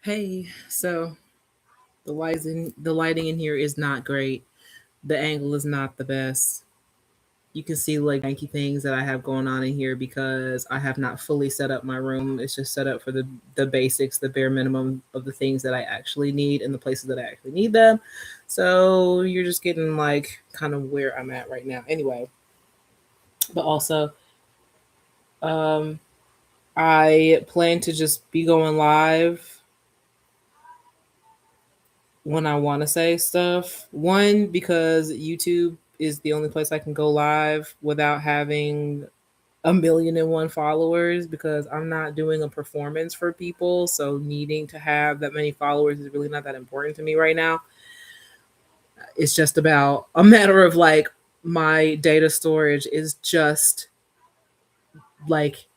Hey, so the lighting in here is not great. The angle is not the best. You can see like janky things that I have going on in here because I have not fully set up my room. It's just set up for the basics, the bare minimum of the things that I actually need and the places that I actually need them. So you're just getting like kind of where I'm at right now. Anyway, but also um I plan to just be going live when I want to say stuff. One, because YouTube is the only place I can go live without having a million and one followers because I'm not doing a performance for people. So needing to have that many followers is really not that important to me right now. It's just about a matter of like my data storage is just like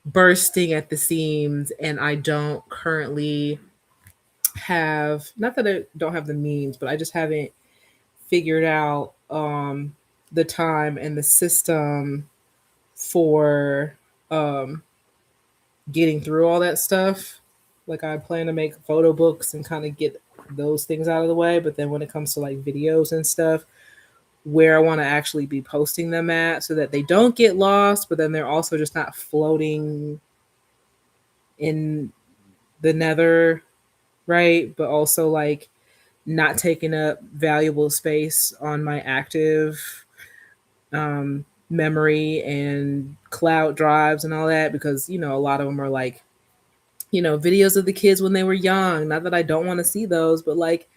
bursting at the seams and I don't currently have, not that I don't have the means, but I just haven't figured out the time and the system for um, getting through all that stuff. Like I plan to make photo books and kind of get those things out of the way, but then when it comes to like videos and stuff, where I want to actually be posting them at so that they don't get lost, but then they're also just not floating in the nether, right? But also like not taking up valuable space on my active memory and cloud drives and all that because a lot of them are like videos of the kids when they were young. Not that I don't want to see those, but like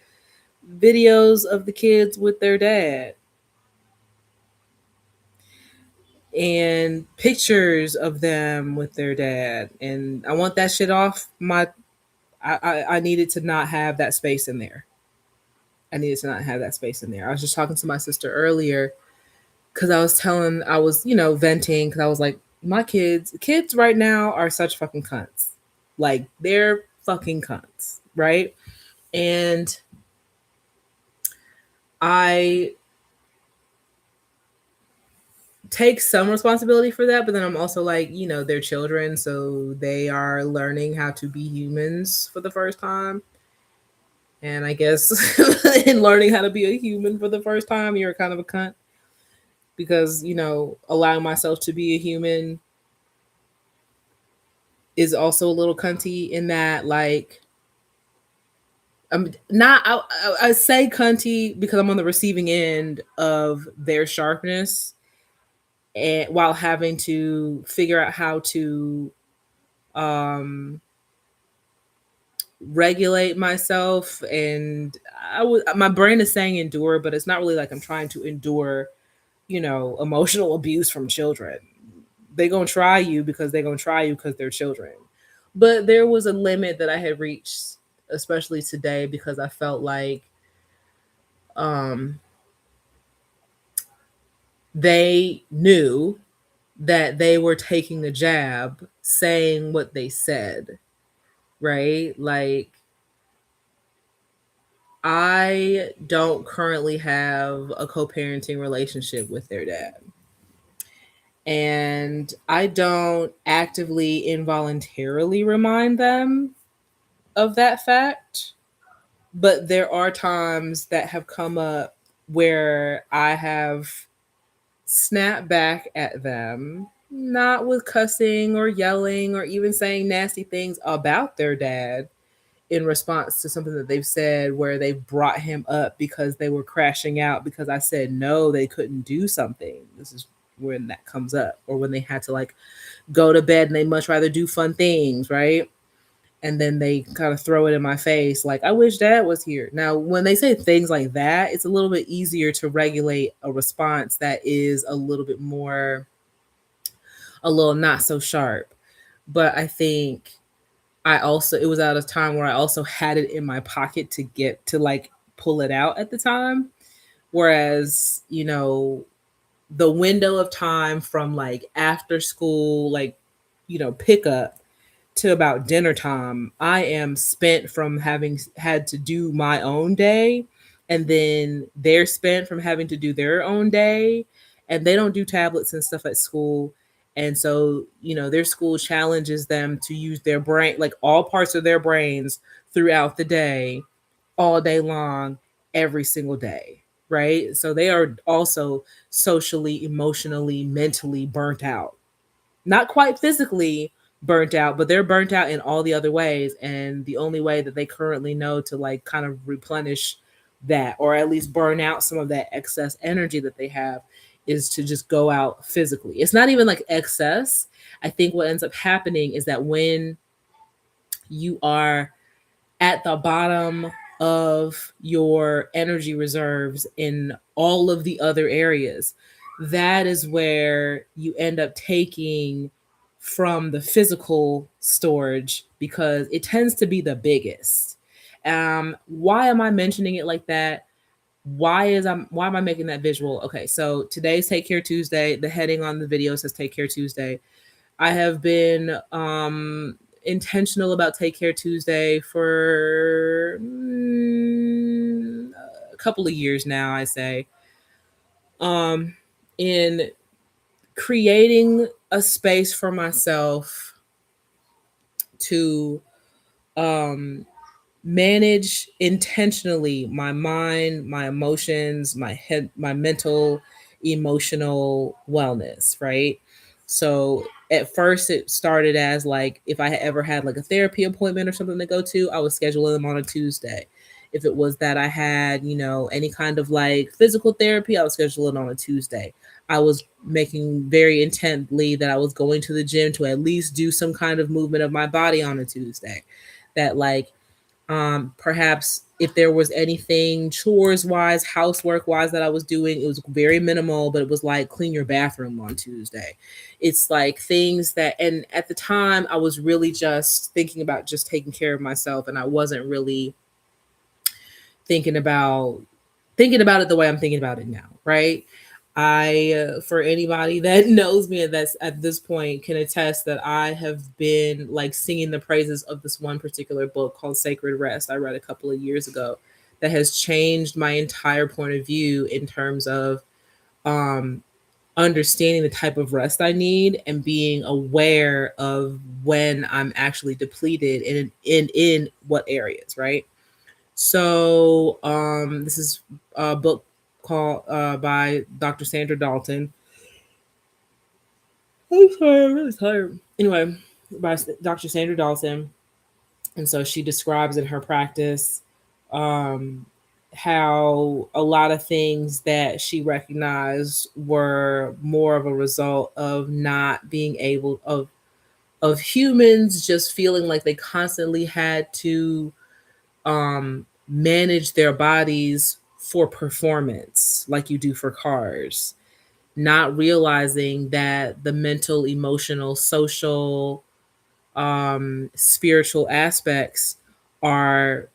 videos of the kids with their dad and pictures of them with their dad. And I want that shit off my. I needed to not have that space in there. I needed to not have that space in there. I was just talking to my sister earlier because I was, venting because I was like, my kids right now are such fucking cunts. Like, they're fucking cunts, right? And I take some responsibility for that, but then I'm also like, they're children, so they are learning how to be humans for the first time. And I guess in learning how to be a human for the first time, you're kind of a cunt because, allowing myself to be a human is also a little cunty in that like I'm not I say cunty because I'm on the receiving end of their sharpness and while having to figure out how to um regulate myself. And my brain is saying endure, but it's not really like I'm trying to endure emotional abuse from children. They gonna try you because they gonna try you because they're children. But there was a limit that I had reached, especially today, because I felt like um, they knew that they were taking the jab, saying what they said, right? Like, I don't currently have a co parenting relationship with their dad. And I don't actively, involuntarily remind them of that fact. But there are times that have come up where I have snapped back at them, not with cussing or yelling or even saying nasty things about their dad in response to something that they've said where they brought him up because they were crashing out because I said no, they couldn't do something. This is when that comes up, or when they had to like go to bed and they much rather do fun things, right? And then they kind of throw it in my face like, I wish dad was here. Now when they say things like that, it's a little bit easier to regulate a response that is a little bit more, a little not so sharp. But I think it was at a time where I also had it in my pocket to get to like pull it out at the time. Whereas, the window of time from like after school, like, pickup to about dinner time, I am spent from having had to do my own day. And then they're spent from having to do their own day. And they don't do tablets and stuff at school. And so, their school challenges them to use their brain, like all parts of their brains, throughout the day, all day long, every single day, right? So they are also socially, emotionally, mentally burnt out. Not quite physically burnt out, but they're burnt out in all the other ways. And the only way that they currently know to like kind of replenish that, or at least burn out some of that excess energy that they have, is to just go out physically. It's not even like excess. I think what ends up happening is that when you are at the bottom of your energy reserves in all of the other areas, that is where you end up taking from the physical storage because it tends to be the biggest. Why am I mentioning it like that? Why am I making that visual? Okay, so today's Take Care Tuesday. The heading on the video says Take Care Tuesday. I have been intentional about Take Care Tuesday for a couple of years now, I say, in creating a space for myself to um, manage intentionally my mind, my emotions, my head, my mental, emotional wellness, right? So at first it started as like if I had ever had like a therapy appointment or something to go to, I would schedule them on a Tuesday. If it was that I had, any kind of like physical therapy, I would schedule it on a Tuesday. I was making very intently that I was going to the gym to at least do some kind of movement of my body on a Tuesday. That like perhaps if there was anything chores wise, housework wise that I was doing, it was very minimal, but it was like clean your bathroom on Tuesday. It's like things that, and at the time, I was really just thinking about just taking care of myself, and I wasn't really thinking about it the way I'm thinking about it now, right? For anybody that knows me and that's at this point can attest that I have been like singing the praises of this one particular book called Sacred Rest I read a couple of years ago that has changed my entire point of view in terms of um, understanding the type of rest I need and being aware of when I'm actually depleted and in what areas, right? So this is a book called by Dr. Sandra Dalton. I'm sorry, I'm really tired. Anyway, by Dr. Sandra Dalton, and so she describes in her practice um, how a lot of things that she recognized were more of a result of not being able of humans just feeling like they constantly had to manage their bodies for performance, like you do for cars, not realizing that the mental, emotional, social, spiritual aspects are,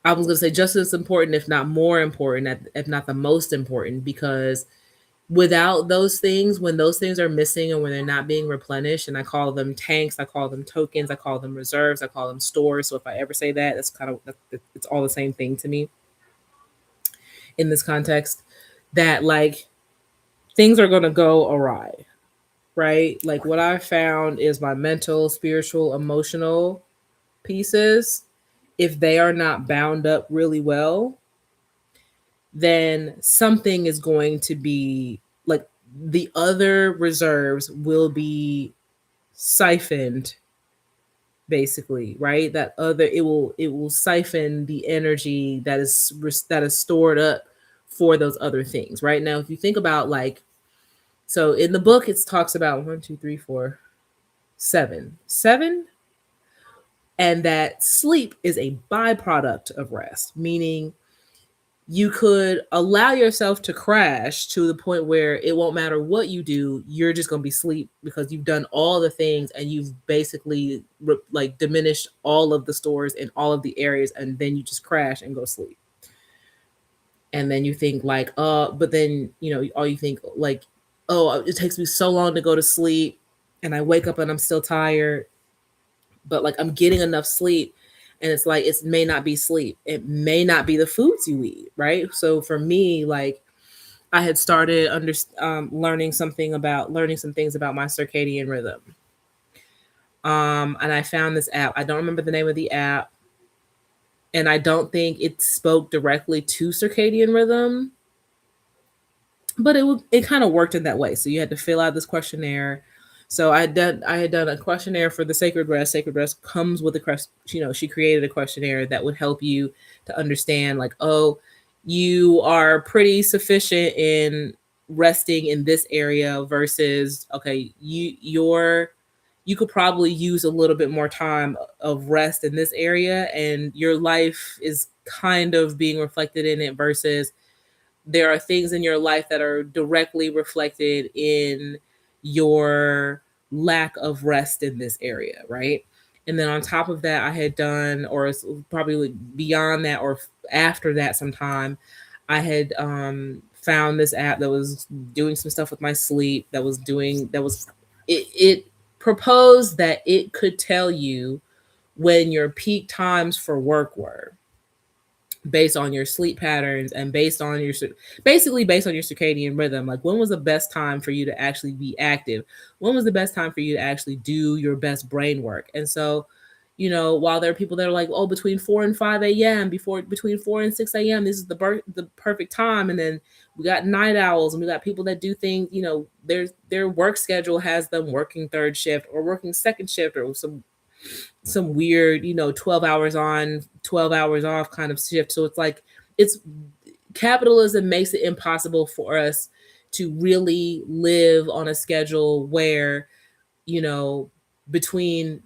I was going to say, just as important, if not more important, if not the most important, because without those things, when those things are missing and when they're not being replenished, and I call them tanks, I call them tokens, I call them reserves, I call them stores. So if I ever say that, that's kind of, it's all the same thing to me in this context, that like things are going to go awry, right? Like what I found is my mental, spiritual, emotional pieces, if they are not bound up really well, then something is going to be like the other reserves will be siphoned basically, right? That other, it will siphon the energy that is stored up for those other things. Right now, if you think about like, so in the book it talks about one, two, three, four, seven, and that sleep is a byproduct of rest, meaning you could allow yourself to crash to the point where it won't matter what you do, you're just going to be asleep because you've done all the things and you've basically like diminished all of the stores in all of the areas, and then you just crash and go sleep. And then you think like, but then all you think like, oh, it takes me so long to go to sleep, and I wake up and I'm still tired, but like I'm getting enough sleep. And it's like it may not be sleep, it may not be the foods you eat, right? So for me, like I had started learning some things about my circadian rhythm. And I found this app. I don't remember the name of the app, and I don't think it spoke directly to circadian rhythm, but it kind of worked in that way. So you had to fill out this questionnaire. So I had done a questionnaire for the Sacred Rest. Sacred Rest comes with a question. She created a questionnaire that would help you to understand, like, oh, you are pretty sufficient in resting in this area versus, okay, you could probably use a little bit more time of rest in this area, and your life is kind of being reflected in it versus there are things in your life that are directly reflected in your lack of rest in this area, right? And then on top of that, I had done, or probably beyond that, or after that sometime, I had found this app that was doing some stuff with my sleep, it proposed that it could tell you when your peak times for work were, based on your sleep patterns and basically based on your circadian rhythm. Like, when was the best time for you to actually be active? When was the best time for you to actually do your best brain work? And so, while there are people that are like, oh, between 4 and 5 a.m., between 4 and 6 a.m., this is the perfect time. And then we got night owls, and we got people that do things, their work schedule has them working third shift or working second shift, or some weird, 12 hours on, 12 hours off kind of shift. So it's like, it's capitalism makes it impossible for us to really live on a schedule where, you know, between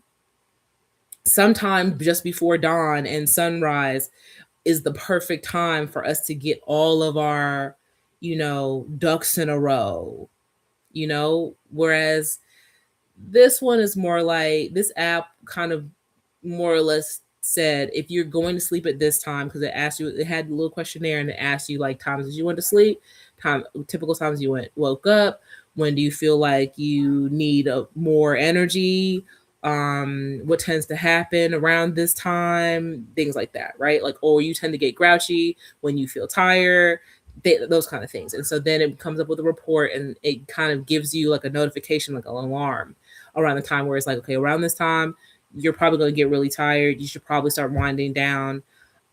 sometime just before dawn and sunrise is the perfect time for us to get all of our, ducks in a row, whereas this one is more like, this app kind of more or less said, if you're going to sleep at this time, because it had a little questionnaire and it asked you like times you went to sleep, typical times you woke up, when do you feel like you need more energy, what tends to happen around this time, things like that, right? Like, or you tend to get grouchy when you feel tired, those kind of things. And so then it comes up with a report, and it kind of gives you like a notification, like an alarm around the time where it's like, okay, around this time you're probably going to get really tired, you should probably start winding down.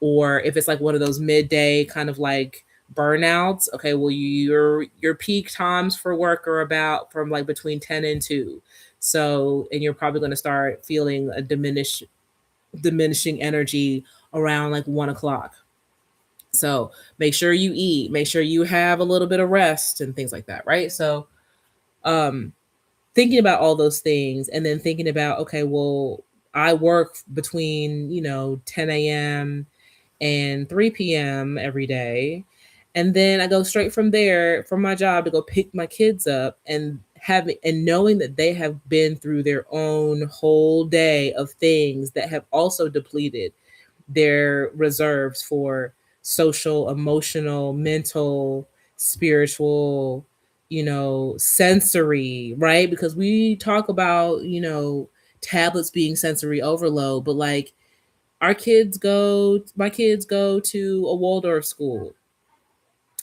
Or if it's like one of those midday kind of like burnouts, okay, well, your peak times for work are about from like between 10 and 2. So, and you're probably going to start feeling a diminishing energy around like 1 o'clock. So make sure you eat, make sure you have a little bit of rest and things like that, right? So thinking about all those things, and then thinking about, okay, well, I work between, 10 a.m. and 3 p.m. every day. And then I go straight from there from my job to go pick my kids up, and knowing that they have been through their own whole day of things that have also depleted their reserves for social, emotional, mental, spiritual, sensory, right? Because we talk about, tablets being sensory overload, but like my kids go to a Waldorf school,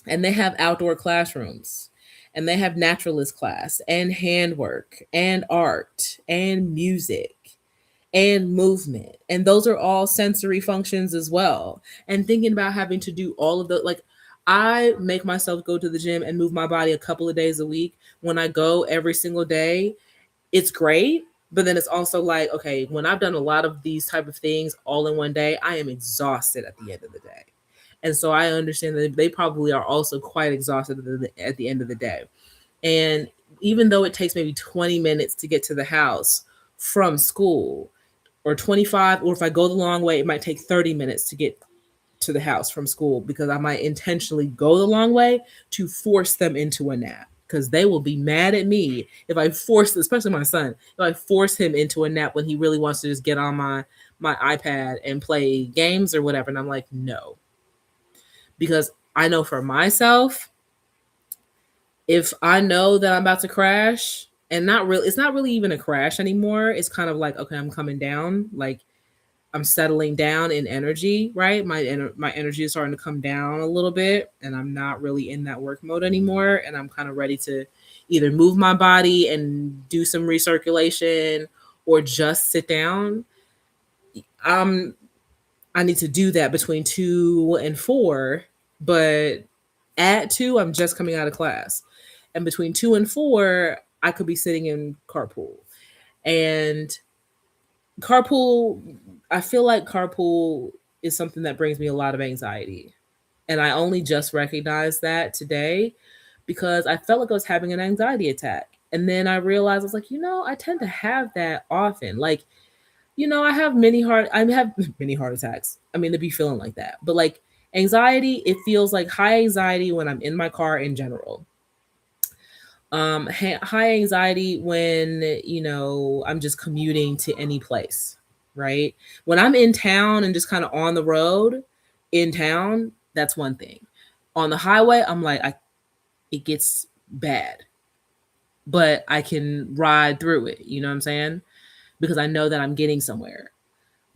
and they have outdoor classrooms, and they have naturalist class and handwork and art and music and movement. And those are all sensory functions as well. And thinking about having to do all of the, like, I make myself go to the gym and move my body a couple of days a week. When I go every single day, it's great. But then it's also like, okay, when I've done a lot of these type of things all in one day, I am exhausted at the end of the day. And so I understand that they probably are also quite exhausted at the end of the day. And even though it takes maybe 20 minutes to get to the house from school, or 25, or if I go the long way, it might take 30 minutes to get to the house from school, because I might intentionally go the long way to force them into a nap, because they will be mad at me if I force, especially my son, if I force him into a nap when he really wants to just get on my iPad and play games or whatever. And I'm like, no, because I know for myself, if I know that I'm about to crash, and it's not really even a crash anymore, it's kind of like, okay, I'm coming down, like I'm settling down in energy, right? My energy is starting to come down a little bit, and I'm not really in that work mode anymore, and I'm kind of ready to either move my body and do some recirculation, or just sit down, I'm I need to do that between 2 and 4, but at 2, I'm just coming out of class. And between 2 and 4, I could be sitting in carpool. And carpool, I feel like carpool is something that brings me a lot of anxiety. And I only just recognized that today because I felt like I was having an anxiety attack. And then I realized I was like, I tend to have that often. Like, I have many heart attacks. I mean, to be feeling like that. But like anxiety, it feels like high anxiety when I'm in my car in general. High anxiety when, I'm just commuting to any place, right? When I'm in town and just kind of on the road in town, that's one thing. On the highway, I'm like, it gets bad, but I can ride through it. You know what I'm saying? Because I know that I'm getting somewhere.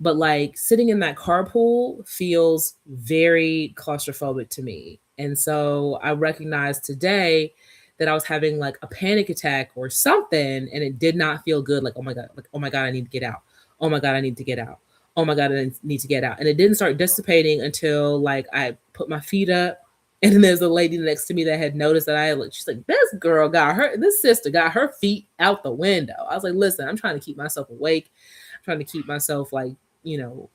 But like sitting in that carpool feels very claustrophobic to me. And so I recognized today that I was having like a panic attack or something and it did not feel good. Like, oh my God, I need to get out. Oh my God, I need to get out. Oh my God, I need to get out. And it didn't start dissipating until like I put my feet up. And then there's a lady next to me that had noticed that she's like, this sister got her feet out the window. I was like, listen, I'm trying to keep myself awake. I'm trying to keep myself like, you know,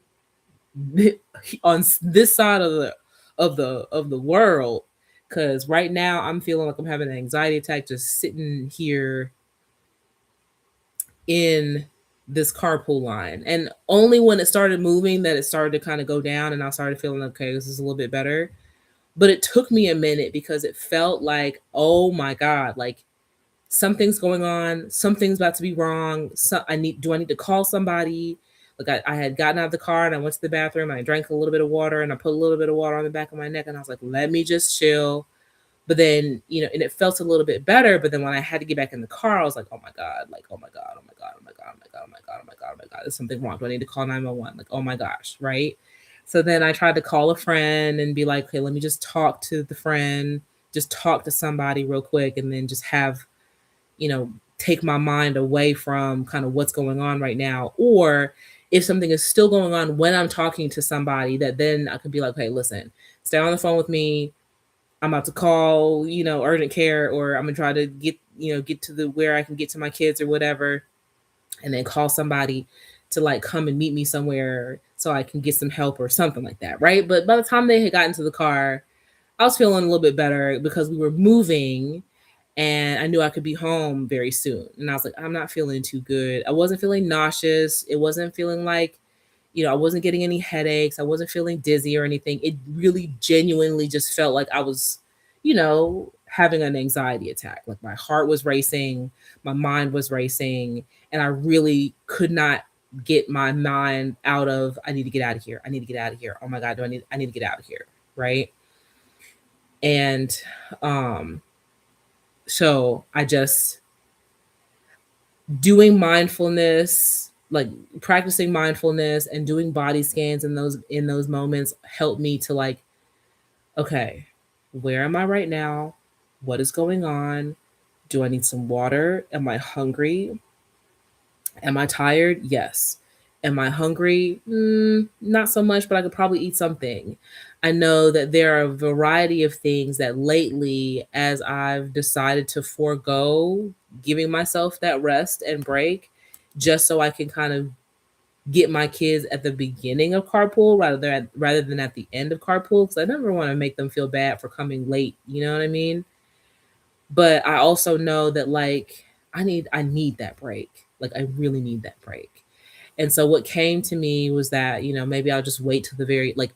on this side of the world, because right now I'm feeling like I'm having an anxiety attack just sitting here in this carpool line. And only when it started moving that it started to kind of go down and I started feeling okay, this is a little bit better. But it took me a minute because it felt like, oh my God, like something's going on, something's about to be wrong. So I need to call somebody? Like I had gotten out of the car and I went to the bathroom and I drank a little bit of water and I put a little bit of water on the back of my neck and I was like, let me just chill. But then, and it felt a little bit better. But then when I had to get back in the car, I was like, oh my God, like, oh my God, oh my God, oh my God, oh my God, oh my God, oh my God, oh my God, there's something wrong. Do I need to call 911? Like, oh my gosh, right? So then I tried to call a friend and be like, okay, let me just talk to the friend, just talk to somebody real quick and then just have, take my mind away from kind of what's going on right now. Or if something is still going on when I'm talking to somebody, that then I could be like, hey, listen, stay on the phone with me. I'm about to call, urgent care, or I'm gonna try to get to the where I can get to my kids or whatever, and then call somebody to like come and meet me somewhere so I can get some help or something like that, right? But by the time they had gotten to the car, I was feeling a little bit better because we were moving and I knew I could be home very soon. And I was like, I'm not feeling too good. I wasn't feeling nauseous. It wasn't feeling like, I wasn't getting any headaches. I wasn't feeling dizzy or anything. It really genuinely just felt like I was, having an anxiety attack. Like my heart was racing, my mind was racing, and I really could not get my mind out of, I need to get out of here. I need to get out of here. Oh my God, I need to get out of here. Right. And so I just doing mindfulness, like practicing mindfulness and doing body scans in those moments helped me to like, okay, where am I right now? What is going on? Do I need some water? Am I hungry? Am I tired? Yes. Am I hungry? Not so much, but I could probably eat something. I know that there are a variety of things that lately, as I've decided to forego giving myself that rest and break, just so I can kind of get my kids at the beginning of carpool rather than at the end of carpool, because I never want to make them feel bad for coming late. You know what I mean? But I also know that like I need that break. Like I really need that break. And so what came to me was that, maybe I'll just wait to the very like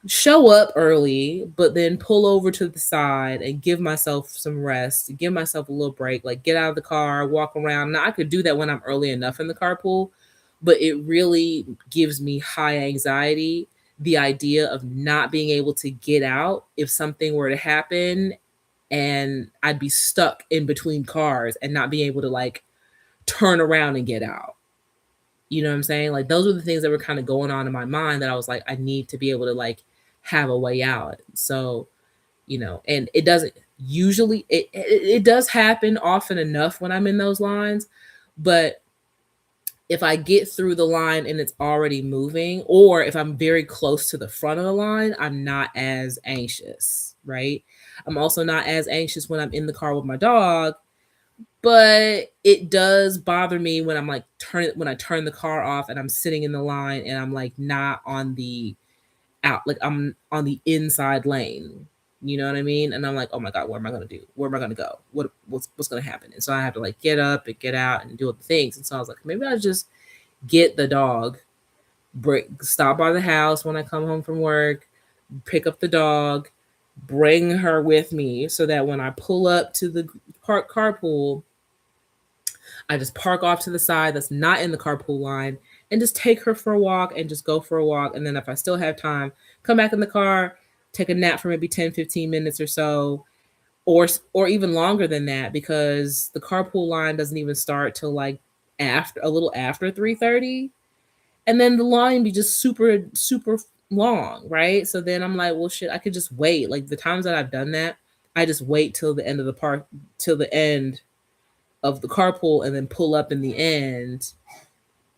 show up early, but then pull over to the side and give myself some rest, give myself a little break, like get out of the car, walk around. Now I could do that when I'm early enough in the carpool, but it really gives me high anxiety, the idea of not being able to get out if something were to happen and I'd be stuck in between cars and not be able to like turn around and get out. You know what I'm saying? Like those were the things that were kind of going on in my mind that I was like, I need to be able to like have a way out. So, and it doesn't usually it does happen often enough when I'm in those lines, but if I get through the line and it's already moving, or if I'm very close to the front of the line, I'm not as anxious, right? I'm also not as anxious when I'm in the car with my dog, but it does bother me when I'm like when I turn the car off and I'm sitting in the line and I'm like not on the like I'm on the inside lane. You know what I mean? And I'm like, oh my god, what am I gonna do? Where am I gonna go? What's gonna happen? And so I have to like get up and get out and do all the things. And so I was like, maybe I'll just get the dog, stop by the house when I come home from work, pick up the dog, bring her with me so that when I pull up to the carpool, I just park off to the side that's not in the carpool line and just take her for a walk and just go for a walk. And then if I still have time, come back in the car, take a nap for maybe 10, 15 minutes or so, or even longer than that, because the carpool line doesn't even start till like after a little after 3:30. And then the line be just super, super long, right? So then I'm like, well shit, I could just wait. Like the times that I've done that, I just wait till the end of the park till the end of the carpool and then pull up in the end,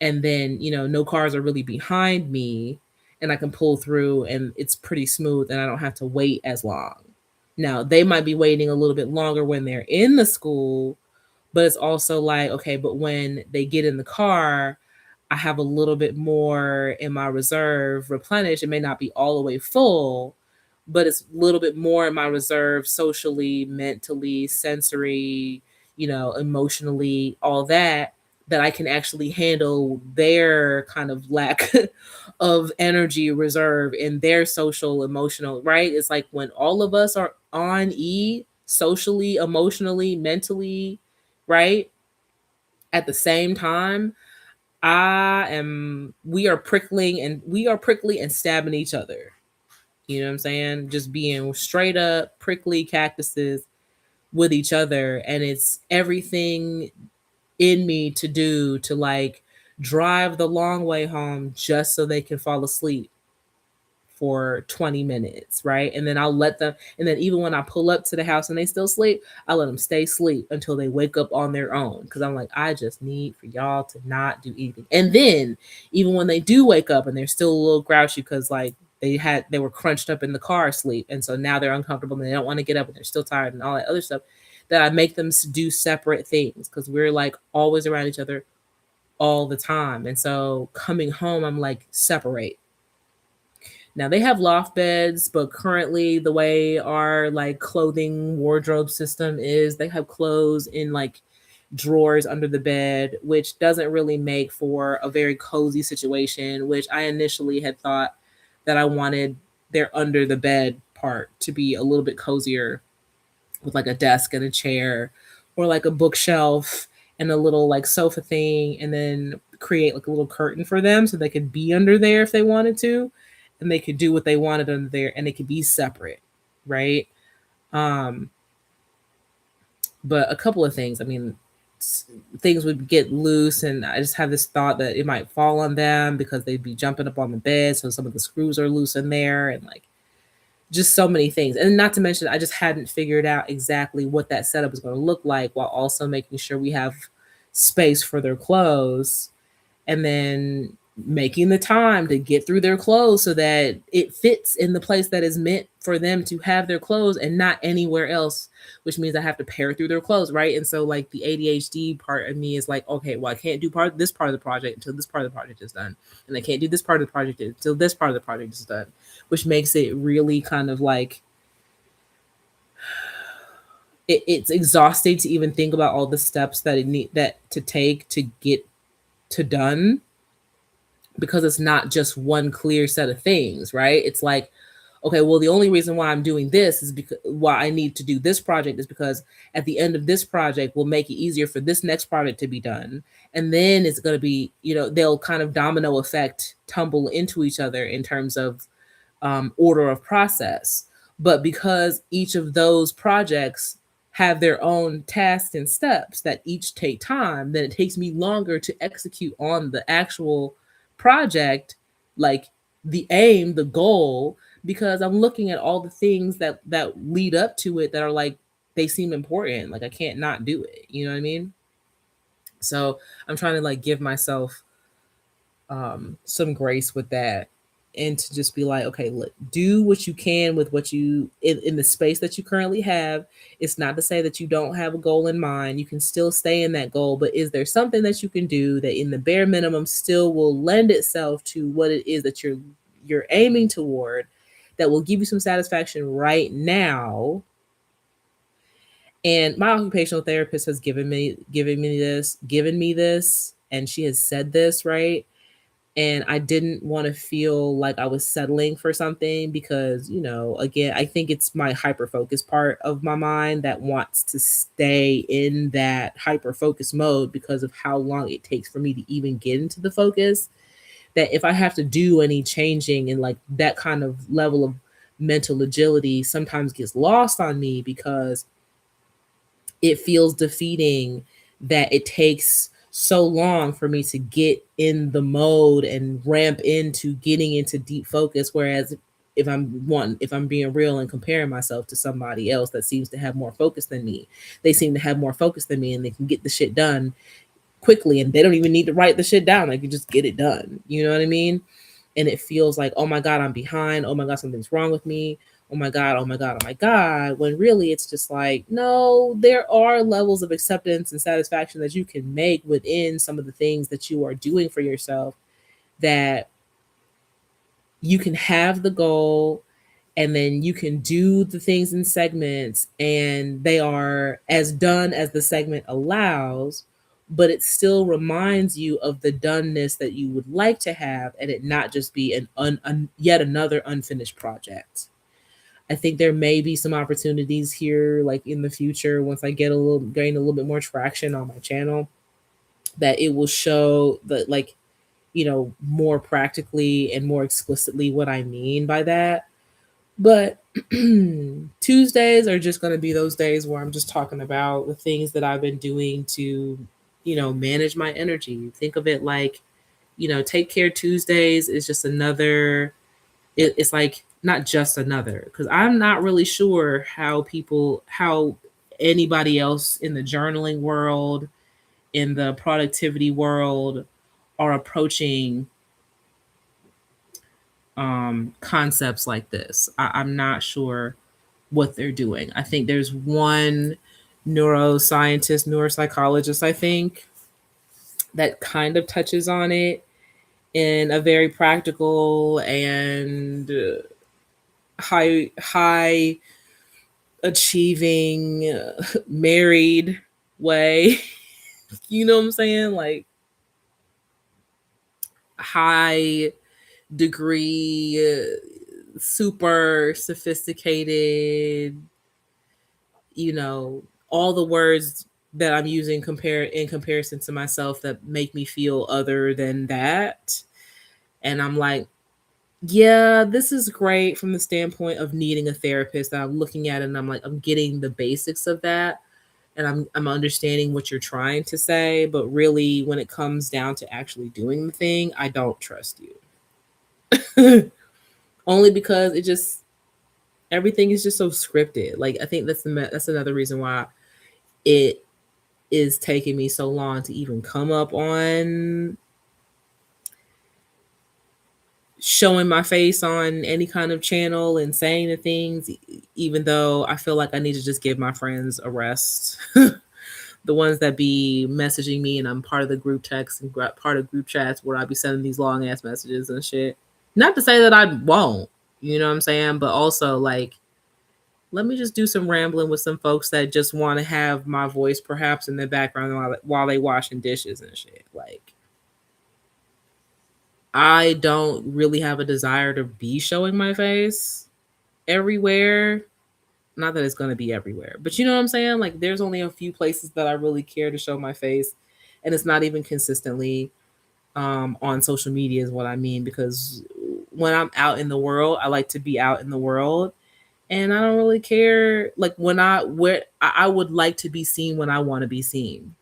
and then no cars are really behind me, and I can pull through and it's pretty smooth and I don't have to wait as long. Now they might be waiting a little bit longer when they're in the school, but it's also like, okay, but when they get in the car, I have a little bit more in my reserve replenished. It may not be all the way full, but it's a little bit more in my reserve socially, mentally, sensory, emotionally, all that, that I can actually handle their kind of lack of energy reserve in their social, emotional, right? It's like when all of us are on E socially, emotionally, mentally, right? At the same time, we are prickly and stabbing each other. You know what I'm saying? Just being straight up prickly cactuses with each other. And it's everything in me to do to like drive the long way home just so they can fall asleep for 20 minutes, right? And then I'll let them, and then even when I pull up to the house and they still sleep, I let them stay asleep until they wake up on their own. Cause I'm like, I just need for y'all to not do anything. And then even when they do wake up and they're still a little grouchy because like they were crunched up in the car asleep. And so now they're uncomfortable and they don't want to get up and they're still tired and all that other stuff, that I make them do separate things because we're like always around each other all the time. And so coming home, I'm like, separate. Now they have loft beds, but currently the way our like clothing wardrobe system is, they have clothes in like drawers under the bed, which doesn't really make for a very cozy situation, which I initially had thought that I wanted their under the bed part to be a little bit cozier with like a desk and a chair or like a bookshelf and a little like sofa thing, and then create like a little curtain for them so they could be under there if they wanted to, and they could do what they wanted under there and it could be separate, right? um but a couple of things, I mean, things would get loose and I just have this thought that it might fall on them because they'd be jumping up on the bed, so some of the screws are loose in there, and like just so many things. And not to mention, I just hadn't figured out exactly what that setup is going to look like while also making sure we have space for their clothes, and then making the time to get through their clothes so that it fits in the place that is meant for them to have their clothes and not anywhere else, which means I have to pare through their clothes, right? And so like the ADHD part of me is like, okay, well, I can't do this part of the project until this part of the project is done, and I can't do this part of the project until this part of the project is done, which makes it really kind of like it's exhausting to even think about all the steps that it need that to take to get to done, because it's not just one clear set of things, right? It's like, okay, well, the only reason why I'm doing this is because why I need to do this project is because at the end of this project will make it easier for this next project to be done. And then it's going to be, they'll kind of domino effect tumble into each other in terms of order of process. But because each of those projects have their own tasks and steps that each take time, then it takes me longer to execute on the actual project, like the aim, the goal, because I'm looking at all the things that lead up to it that are like they seem important. Like I can't not do it. You know what I mean? So I'm trying to like give myself some grace with that, and to just be like, okay, look, do what you can with what you in the space that you currently have. It's not to say that you don't have a goal in mind. You can still stay in that goal, but is there something that you can do that in the bare minimum still will lend itself to what it is that you're aiming toward, that will give you some satisfaction right now? And my occupational therapist has given me this, and she has said this, right? And I didn't want to feel like I was settling for something, because, again, I think it's my hyper focus part of my mind that wants to stay in that hyper focus mode because of how long it takes for me to even get into the focus. That if I have to do any changing, and like that kind of level of mental agility sometimes gets lost on me, because it feels defeating that it takes so long for me to get in the mode and ramp into getting into deep focus. Whereas if I'm being real and comparing myself to somebody else that seems to have more focus than me, they seem to have more focus than me, and they can get the shit done quickly, and they don't even need to write the shit down. They can just get it done. You know what I mean? And it feels like, oh my God, I'm behind. Oh my God, something's wrong with me. Oh my God, oh my God, oh my God. When really it's just like, no, there are levels of acceptance and satisfaction that you can make within some of the things that you are doing for yourself, that you can have the goal, and then you can do the things in segments, and they are as done as the segment allows, but it still reminds you of the doneness that you would like to have, and it not just be yet another unfinished project. I think there may be some opportunities here, like in the future, once I gain a little bit more traction on my channel, that it will show that, like, more practically and more explicitly what I mean by that. But Tuesdays are just going to be those days where I'm just talking about the things that I've been doing to, manage my energy. Think of it like, Take Care Tuesdays is just another, it's like not just another, because I'm not really sure how anybody else in the journaling world, in the productivity world, are approaching concepts like this. I'm not sure what they're doing. I think there's one neuropsychologist, I think, that kind of touches on it in a very practical and high achieving married way. You know what I'm saying? Like high degree, super sophisticated, all the words that I'm using in comparison to myself that make me feel other than that. And I'm like, yeah, this is great from the standpoint of needing a therapist. That I'm looking at it and I'm like, I'm getting the basics of that, and I'm understanding what you're trying to say, but really when it comes down to actually doing the thing, I don't trust you. Only because everything is just so scripted. Like, I think that's another reason why it is taking me so long to even come up on showing my face on any kind of channel and saying the things, even though I feel like I need to just give my friends a rest. The ones that be messaging me, and I'm part of the group text and part of group chats where I be sending these long ass messages and shit. Not to say that I won't, you know what I'm saying? But also, like, let me just do some rambling with some folks that just want to have my voice perhaps in the background while they washing dishes and shit. Like, I don't really have a desire to be showing my face everywhere. Not that it's going to be everywhere, but you know what I'm saying? Like, there's only a few places that I really care to show my face, and it's not even consistently on social media is what I mean, because when I'm out in the world, I like to be out in the world, and I don't really care. Like, where I would like to be seen when I want to be seen.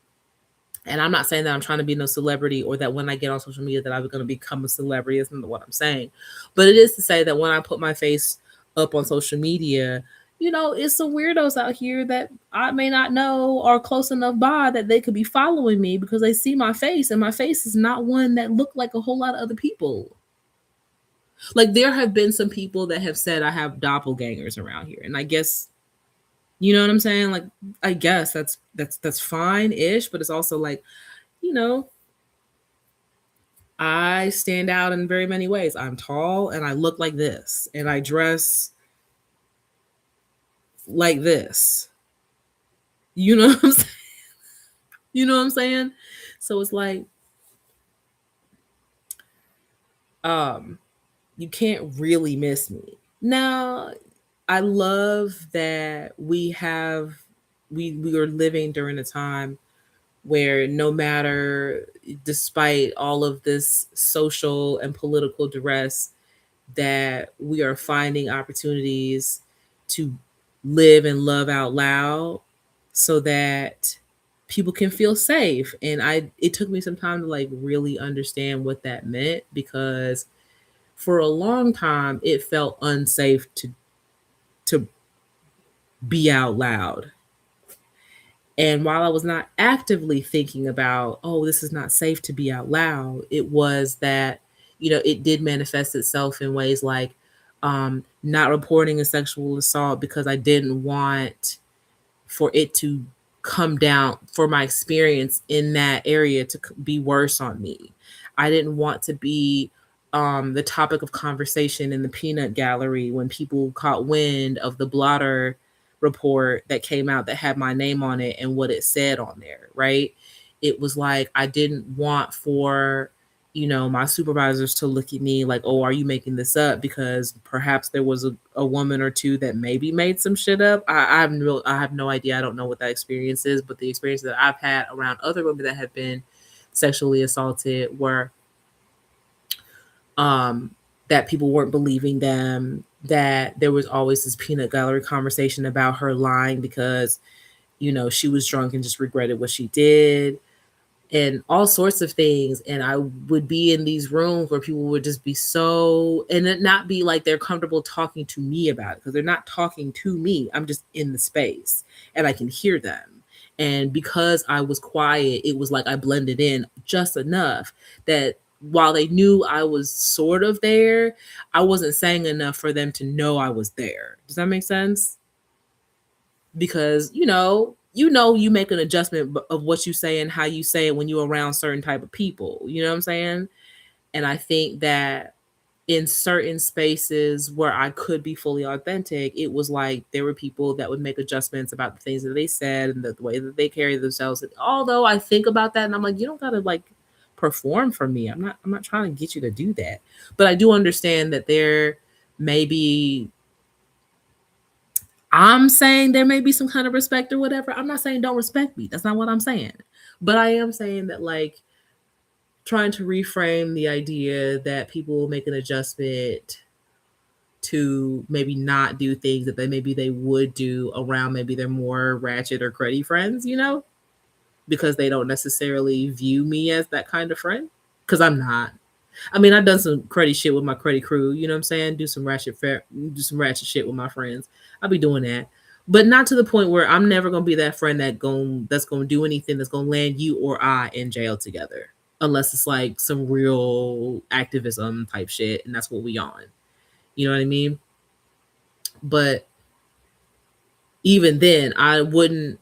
And I'm not saying that I'm trying to be no celebrity, or that when I get on social media that I'm going to become a celebrity. Isn't what I'm saying. But it is to say that when I put my face up on social media, it's some weirdos out here that I may not know are close enough by that they could be following me because they see my face, and my face is not one that look like a whole lot of other people. Like there have been some people that have said I have doppelgangers around here, and I guess you know what I'm saying. Like I guess that's fine ish, but it's also like you know I stand out in very many ways. I'm tall and I look like this, and I dress like this. You know what I'm saying? You know what I'm saying? So it's like um you can't really miss me. Now, I love that we are living during a time where no matter despite all of this social and political duress that we are finding opportunities to live and love out loud so that people can feel safe. And I it took me some time to like really understand what that meant, because for a long time it felt unsafe to be out loud. And while I was not actively thinking about, oh, this is not safe to be out loud, it was that, it did manifest itself in ways like not reporting a sexual assault because I didn't want for it to come down, for my experience in that area to be worse on me. I didn't want to be the topic of conversation in the peanut gallery when people caught wind of the blotter report that came out that had my name on it and what it said on there, right? It was like I didn't want for my supervisors to look at me like, oh, are you making this up? Because perhaps there was a woman or two that maybe made some shit up. I have no idea. I don't know what that experience is, but the experience that I've had around other women that have been sexually assaulted were um, that people weren't believing them, that there was always this peanut gallery conversation about her lying because, she was drunk and just regretted what she did and all sorts of things. And I would be in these rooms where people would just be so, and it not be like they're comfortable talking to me about it because they're not talking to me. I'm just in the space and I can hear them. And because I was quiet, it was like I blended in just enough that while they knew I was sort of there, I wasn't saying enough for them to know I was there. Does that make sense? Because you make an adjustment of what you say and how you say it when you're around certain type of people, you know what I'm saying? And I think that in certain spaces where I could be fully authentic, it was like there were people that would make adjustments about the things that they said and the way that they carry themselves. And although I think about that and I'm like, you don't gotta like perform for me. I'm not trying to get you to do that. But I do understand that there may be, I'm saying there may be some kind of respect or whatever. I'm not saying don't respect me. That's not what I'm saying. But I am saying that like trying to reframe the idea that people will make an adjustment to maybe not do things that they would do around maybe their more ratchet or cruddy friends, because they don't necessarily view me as that kind of friend. Because I'm not. I mean, I've done some cruddy shit with my cruddy crew. You know what I'm saying? Do some ratchet shit with my friends. I'll be doing that, but not to the point where I'm never gonna be that friend that's gonna do anything that's gonna land you or I in jail together, unless it's like some real activism type shit, and that's what we on. You know what I mean? But even then, I wouldn't.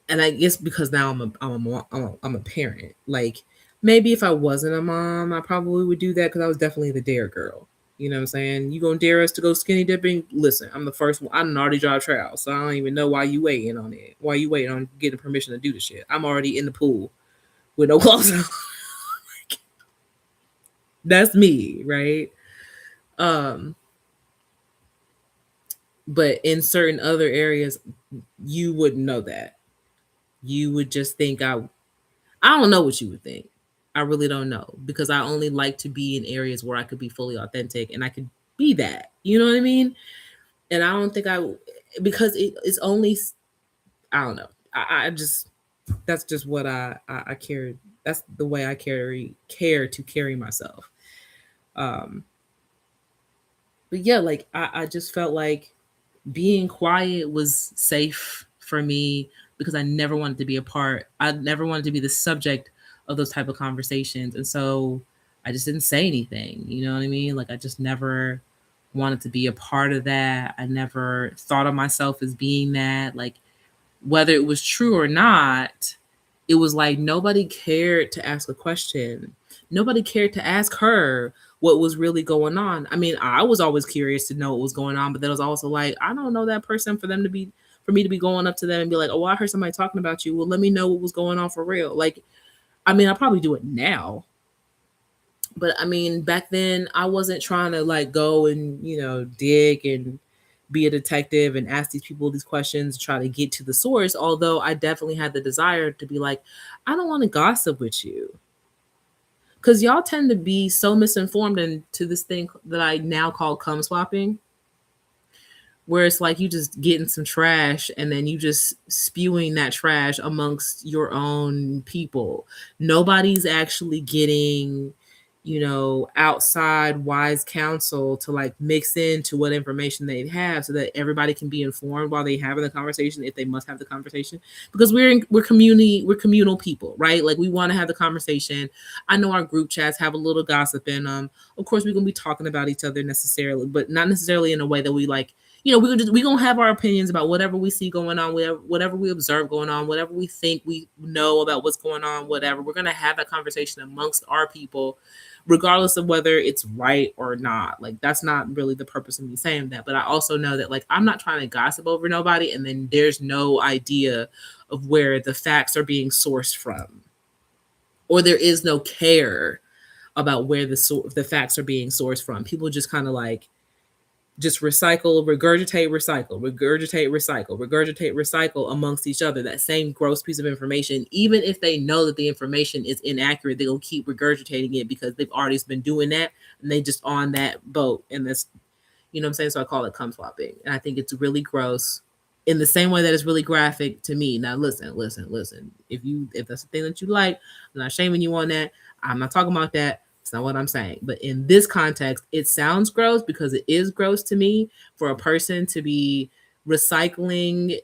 And I guess because now I'm a parent. Like maybe if I wasn't a mom, I probably would do that because I was definitely the dare girl. You know what I'm saying? You gonna dare us to go skinny dipping? Listen, I'm the first one. I done already draw a trial, so I don't even know why you waiting on it. Why you waiting on getting permission to do the shit? I'm already in the pool with no clothes on. That's me, right? Um, but in certain other areas, you wouldn't know that. You would just think I don't know what you would think. I really don't know because I only like to be in areas where I could be fully authentic and I could be that. You know what I mean? And I don't think because it's only, I don't know. I just, that's just what I carry. That's the way I care to carry myself. Um, but yeah, like I just felt like being quiet was safe for me because I never wanted to be a part. I never wanted to be the subject of those type of conversations. And so I just didn't say anything. You know what I mean? Like I just never wanted to be a part of that. I never thought of myself as being that. Like whether it was true or not, it was like nobody cared to ask a question. Nobody cared to ask her what was really going on. I mean, I was always curious to know what was going on, but then I was also like, I don't know that person for me to be going up to them and be like, oh, I heard somebody talking about you. Well, let me know what was going on for real. Like, I mean, I probably do it now, but I mean, back then I wasn't trying to like go and, dig and be a detective and ask these people these questions, try to get to the source. Although I definitely had the desire to be like, I don't want to gossip with you. Cause y'all tend to be so misinformed into this thing that I now call cum swapping, where it's like you just getting some trash and then you just spewing that trash amongst your own people. Nobody's actually getting, outside wise counsel to like mix into what information they have so that everybody can be informed while they having the conversation if they must have the conversation. Because we're communal people, right? Like we want to have the conversation. I know our group chats have a little gossip in them. Of course, we're gonna be talking about each other necessarily, but not necessarily in a way that we like we gonna have our opinions about whatever we see going on, whatever we observe going on, whatever we think we know about what's going on, whatever. We're gonna have that conversation amongst our people, regardless of whether it's right or not. Like that's not really the purpose of me saying that. But I also know that like I'm not trying to gossip over nobody, and then there's no idea of where the facts are being sourced from, or there is no care about where the facts are being sourced from. People just kind of like just recycle, regurgitate, recycle, regurgitate, recycle, regurgitate, recycle amongst each other. That same gross piece of information, even if they know that the information is inaccurate, they'll keep regurgitating it because they've already been doing that and they just on that boat. And that's, you know what I'm saying? So I call it cum swapping. And I think it's really gross in the same way that it's really graphic to me. Now, listen. If that's the thing that you like, I'm not shaming you on that. I'm not talking about that. It's not what I'm saying. But in this context, it sounds gross because it is gross to me for a person to be recycling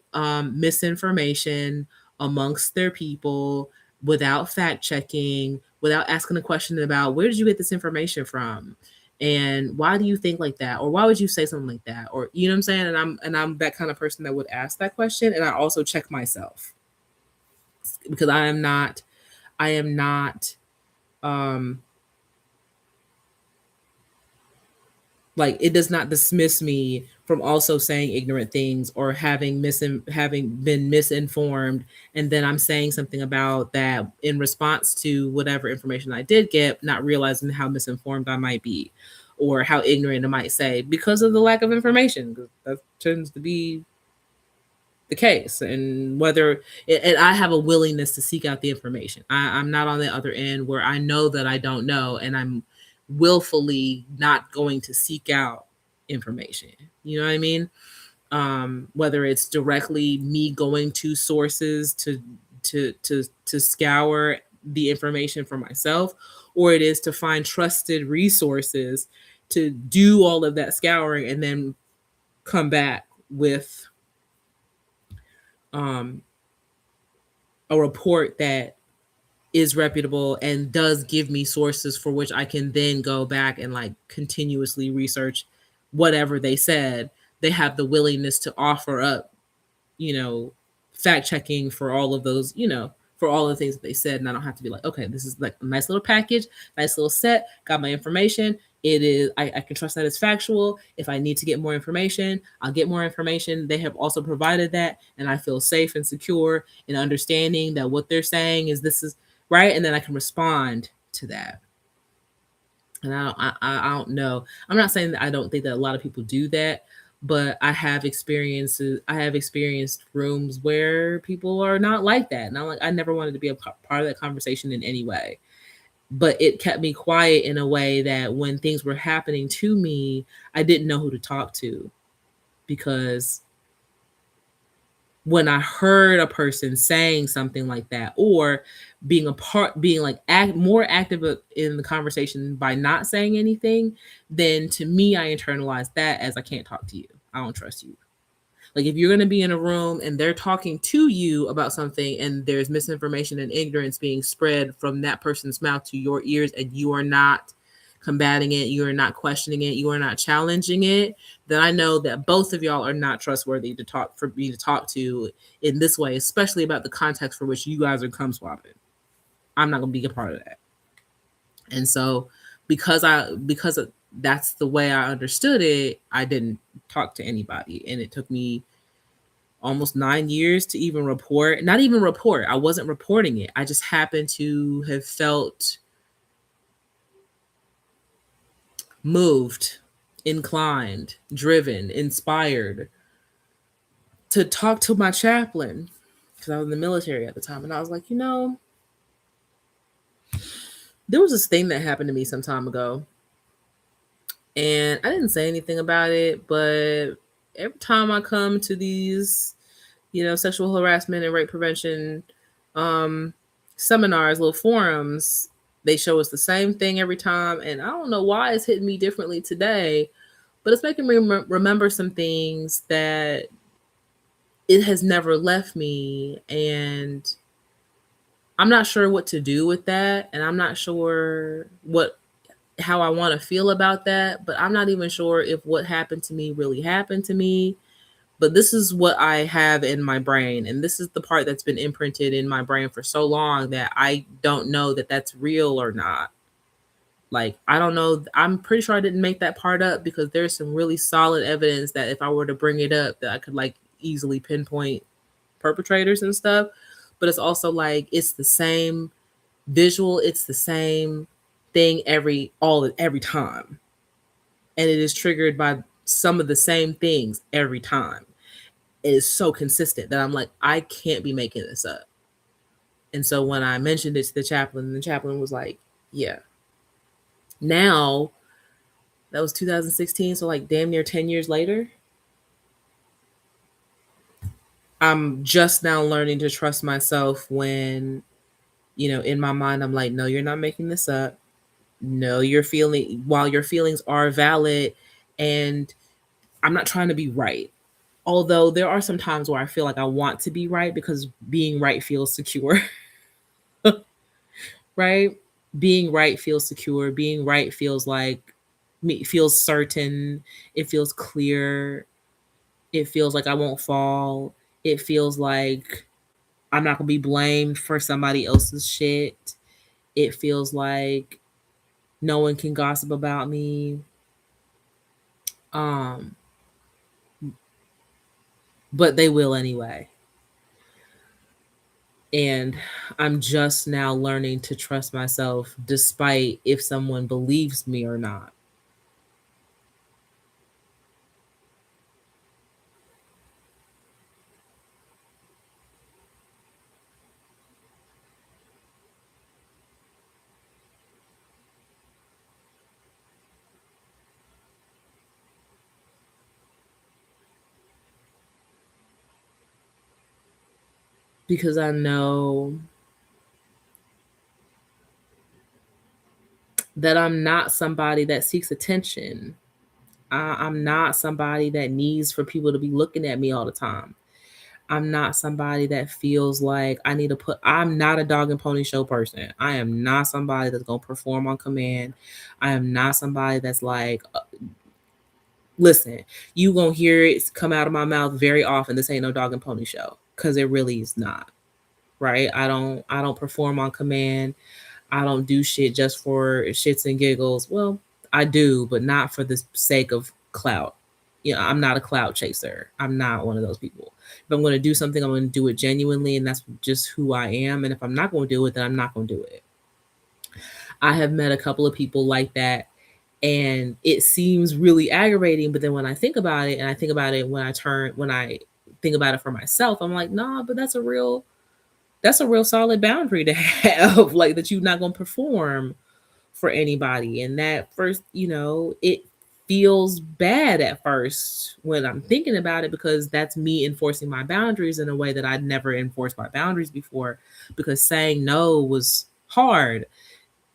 misinformation amongst their people without fact checking, without asking a question about where did you get this information from? And why do you think like that? Or why would you say something like that? Or you know what I'm saying? And I'm that kind of person that would ask that question. And I also check myself because I am not um like it does not dismiss me from also saying ignorant things or having been misinformed, and then I'm saying something about that in response to whatever information I did get, not realizing how misinformed I might be or how ignorant I might say because of the lack of information. 'Cause that tends to be the case. And and I have a willingness to seek out the information. I'm not on the other end where I know that I don't know and I'm willfully not going to seek out information. You know what I mean? Whether it's directly me going to sources to scour the information for myself, or it is to find trusted resources to do all of that scouring and then come back with um, a report that is reputable and does give me sources for which I can then go back and like continuously research whatever they said. They have the willingness to offer up, you know, fact checking for all of those, for all the things that they said. And I don't have to be like, okay, this is like a nice little package, nice little set, got my information. It is, I can trust that it's factual. If I need to get more information, I'll get more information. They have also provided that. And I feel safe and secure in understanding that what they're saying is this is right. And then I can respond to that. And I don't know. I'm not saying that I don't think that a lot of people do that, but I have experienced rooms where people are not like that. And I never wanted to be a part of that conversation in any way. But it kept me quiet in a way that when things were happening to me, I didn't know who to talk to, because when I heard a person saying something like that, or being like more active in the conversation by not saying anything, then to me, I internalized that as I can't talk to you. I don't trust you. Like if you're going to be in a room and they're talking to you about something and there's misinformation and ignorance being spread from that person's mouth to your ears and you are not combating it, you are not questioning it, you are not challenging it, then I know that both of y'all are not trustworthy to talk for me to talk to in this way, especially about the context for which you guys are cum swapping. I'm not going to be a part of that. And so because that's the way I understood it, I didn't talk to anybody, and it took me almost 9 years to even report. Not even report. I wasn't reporting it. I just happened to have felt moved, inclined, driven, inspired to talk to my chaplain because I was in the military at the time. And I was like, there was this thing that happened to me some time ago. And I didn't say anything about it, but every time I come to these, sexual harassment and rape prevention seminars, little forums, they show us the same thing every time. And I don't know why it's hitting me differently today, but it's making me remember some things that it has never left me. And I'm not sure what to do with that. And I'm not sure how I want to feel about that, but I'm not even sure if what happened to me really happened to me. But this is what I have in my brain. And this is the part that's been imprinted in my brain for so long that I don't know that that's real or not. Like, I don't know. I'm pretty sure I didn't make that part up because there's some really solid evidence that if I were to bring it up, that I could like easily pinpoint perpetrators and stuff. But it's also like, it's the same visual. It's the same thing every time. And it is triggered by some of the same things every time. It is so consistent that I'm like, I can't be making this up. And so when I mentioned it to the chaplain was like, yeah. Now, that was 2016, so like damn near 10 years later, I'm just now learning to trust myself when, in my mind, I'm like, no, you're not making this up. No, while your feelings are valid, and I'm not trying to be right. Although there are some times where I feel like I want to be right because being right feels secure. Right? Being right feels secure. Being right feels like feels certain. It feels clear. It feels like I won't fall. It feels like I'm not going to be blamed for somebody else's shit. It feels like no one can gossip about me. But they will anyway. And I'm just now learning to trust myself despite if someone believes me or not. Because I know that I'm not somebody that seeks attention. I'm not somebody that needs for people to be looking at me all the time. I'm not somebody that feels like I'm not a dog and pony show person. I am not somebody that's going to perform on command. I am not somebody that's like, listen, you going to hear it come out of my mouth very often. This ain't no dog and pony show, because it really is not. Right? I don't perform on command. I don't do shit just for shits and giggles. Well, I do, but not for the sake of clout. I'm not a clout chaser. I'm not one of those people. If I'm going to do something, I'm going to do it genuinely, and that's just who I am. And if I'm not going to do it, then I'm not going to do it. I have met a couple of people like that, and it seems really aggravating. But then when I think about it, and I think about it when I think about it for myself, I'm like, nah, but that's a real solid boundary to have, like that you're not going to perform for anybody. And that first, it feels bad at first when I'm thinking about it, because that's me enforcing my boundaries in a way that I'd never enforced my boundaries before, because saying no was hard.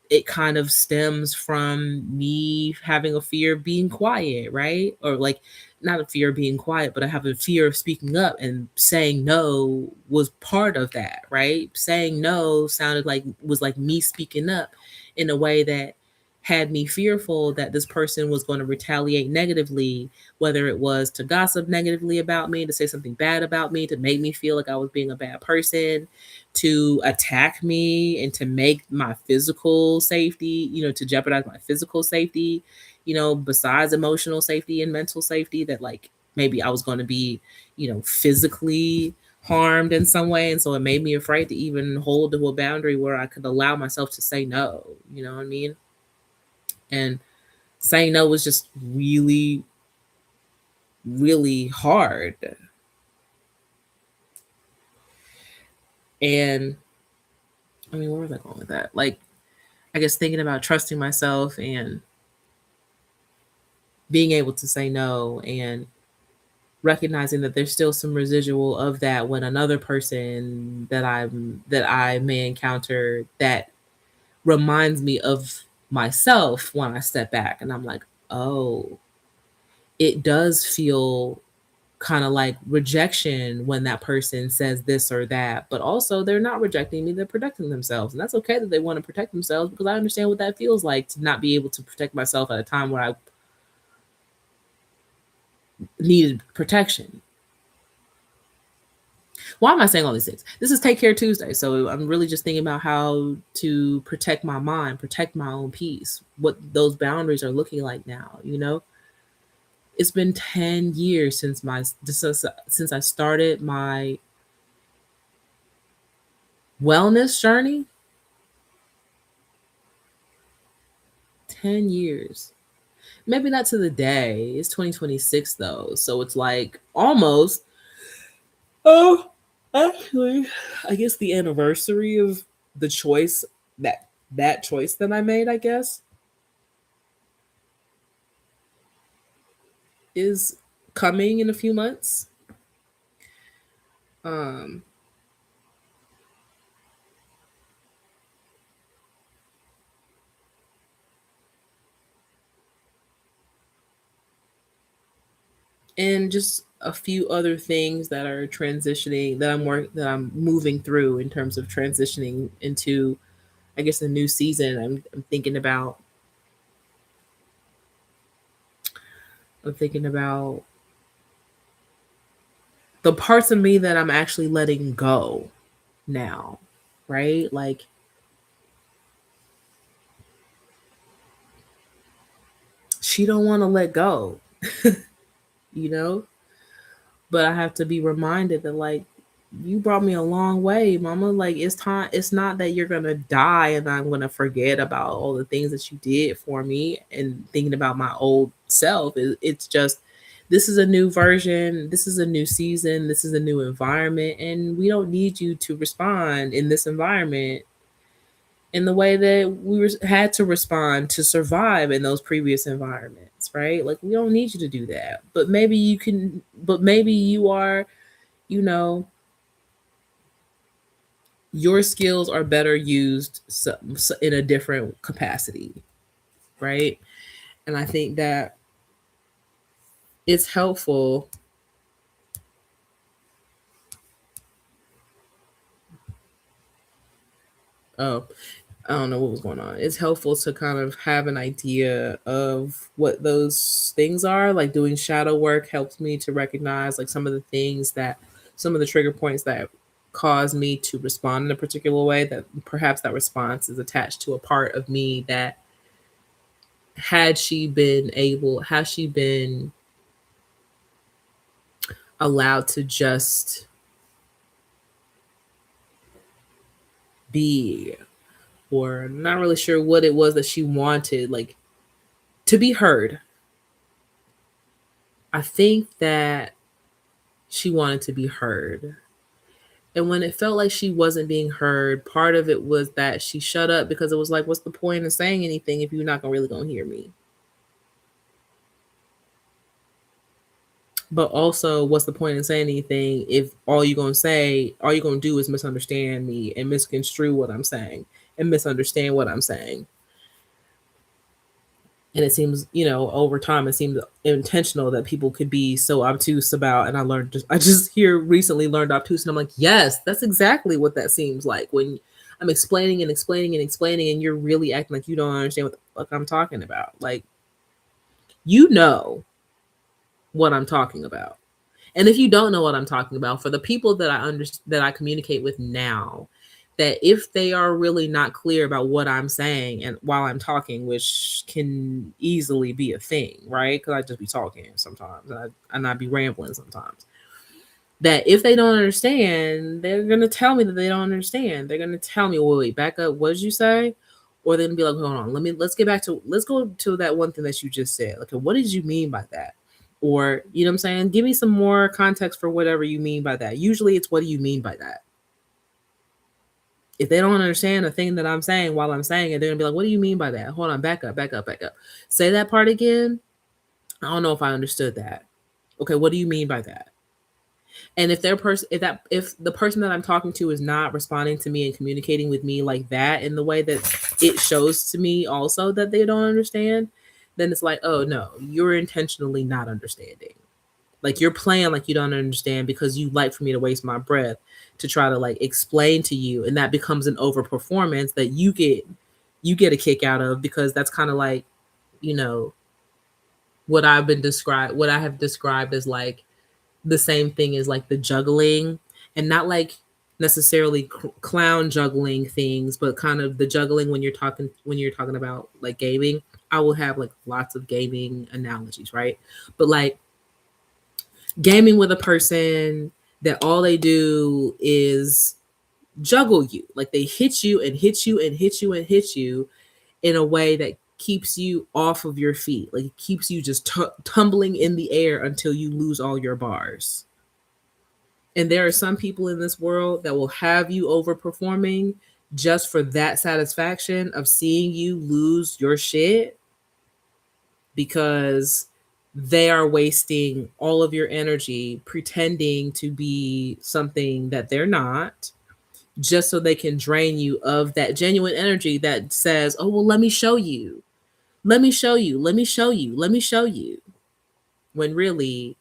it kind of stems from me having a fear of being quiet, right? Or like not a fear of being quiet, but I have a fear of speaking up, and saying no was part of that, right? Saying no sounded like was like me speaking up in a way that had me fearful that this person was going to retaliate negatively, whether it was to gossip negatively about me, to say something bad about me, to make me feel like I was being a bad person, to attack me, and to make my physical safety, to jeopardize my physical safety, besides emotional safety and mental safety, that like maybe I was going to be, physically harmed in some way. And so it made me afraid to even hold to a boundary where I could allow myself to say no. You know what I mean? And saying no was just really, really hard. And I mean, where was I going with that? Like, I guess thinking about trusting myself and being able to say no, and recognizing that there's still some residual of that when another person that I may encounter that reminds me of myself when I step back, and I'm like, oh, it does feel kind of like rejection when that person says this or that, but also they're not rejecting me, they're protecting themselves. And that's okay that they want to protect themselves, because I understand what that feels like to not be able to protect myself at a time where I needed protection. Why am I saying all these things? This is Take Care Tuesday. So I'm really just thinking about how to protect my mind, protect my own peace, what those boundaries are looking like now, It's been 10 years since I started my wellness journey. 10 years. Maybe not to the day. It's 2026 though. So it's like almost, oh, actually, I guess the anniversary of the choice that choice that I made, I guess, is coming in a few months. Um and just a few other things that are transitioning that I'm moving through in terms of transitioning into, I guess, a new season. I'm thinking about the parts of me that I'm actually letting go now, right? Like, she don't want to let go, you know? But I have to be reminded that, like, you brought me a long way, mama. Like, it's time. It's not that you're gonna die and I'm gonna forget about all the things that you did for me and thinking about my old self. It's just, this is a new version, this is a new season, this is a new environment, and we don't need you to respond in this environment in the way that had to respond to survive in those previous environments, right? Like, we don't need you to do that. But maybe you can, but maybe you are, you know, your skills are better used in a different capacity, right? And I think that it's helpful. Oh, I don't know what was going on. It's helpful to kind of have an idea of what those things are. Like, doing shadow work helps me to recognize like some of the trigger points that cause me to respond in a particular way, that perhaps that response is attached to a part of me that, has she been allowed to just be, or not really sure what it was that she wanted, like, to be heard. I think that she wanted to be heard. And when it felt like she wasn't being heard, part of it was that she shut up, because it was like, what's the point of saying anything if you're not really gonna hear me? But also, what's the point in saying anything if all you're gonna do is misunderstand me and misconstrue what I'm saying and misunderstand what I'm saying? And it seems, over time, it seems intentional that people could be so obtuse about. And I just here recently learned obtuse, and I'm like, yes, that's exactly what that seems like when I'm explaining and explaining and explaining, and you're really acting like you don't understand what the fuck I'm talking about. Like, you know what I'm talking about. And if you don't know what I'm talking about, for the people that I communicate with now, that if they are really not clear about what I'm saying and while I'm talking, which can easily be a thing, right? Because I just be talking sometimes, and I be rambling sometimes. That if they don't understand, they're gonna tell me that they don't understand. They're gonna tell me, well, "Wait, back up. What did you say?" Or they're gonna be like, "Hold on, let's go to that one thing that you just said. Like, what did you mean by that?" Or, you know what I'm saying? Give me some more context for whatever you mean by that. Usually it's, what do you mean by that? If they don't understand the thing that I'm saying while I'm saying it, they're gonna be like, what do you mean by that? Hold on, back up, back up, back up. Say that part again. I don't know if I understood that. Okay, what do you mean by that? And if the person that I'm talking to is not responding to me and communicating with me like that, in the way that it shows to me also that they don't understand, then it's like, oh no, you're intentionally not understanding. Like, you're playing like you don't understand because you like for me to waste my breath to try to like explain to you, and that becomes an over performance that you get a kick out of, because that's kind of like, you know, what I have described as like the same thing as like the juggling, and not like necessarily clown juggling things, but kind of the juggling when you're talking about like gaming. I will have like lots of gaming analogies, right? But like gaming with a person that all they do is juggle you, like they hit you and hit you and hit you and hit you in a way that keeps you off of your feet, like it keeps you just tumbling in the air until you lose all your bars. And there are some people in this world that will have you overperforming just for that satisfaction of seeing you lose your shit, because they are wasting all of your energy pretending to be something that they're not, just so they can drain you of that genuine energy that says, oh, well, let me show you. Let me show you. Let me show you. Let me show you. When really,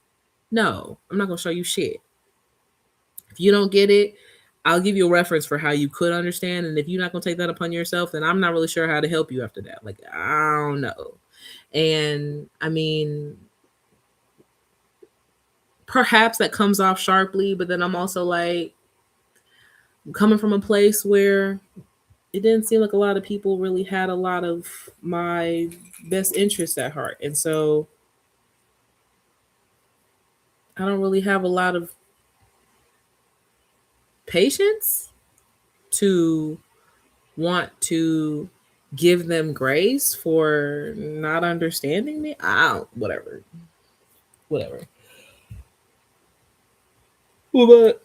no, I'm not going to show you shit. If you don't get it, I'll give you a reference for how you could understand. And if you're not going to take that upon yourself, then I'm not really sure how to help you after that. Like, I don't know. And I mean, perhaps that comes off sharply, but then I'm also like, coming from a place where it didn't seem like a lot of people really had a lot of my best interests at heart. And so I don't really have a lot of patience to want to give them grace for not understanding me. I don't, whatever. Whatever. Well, but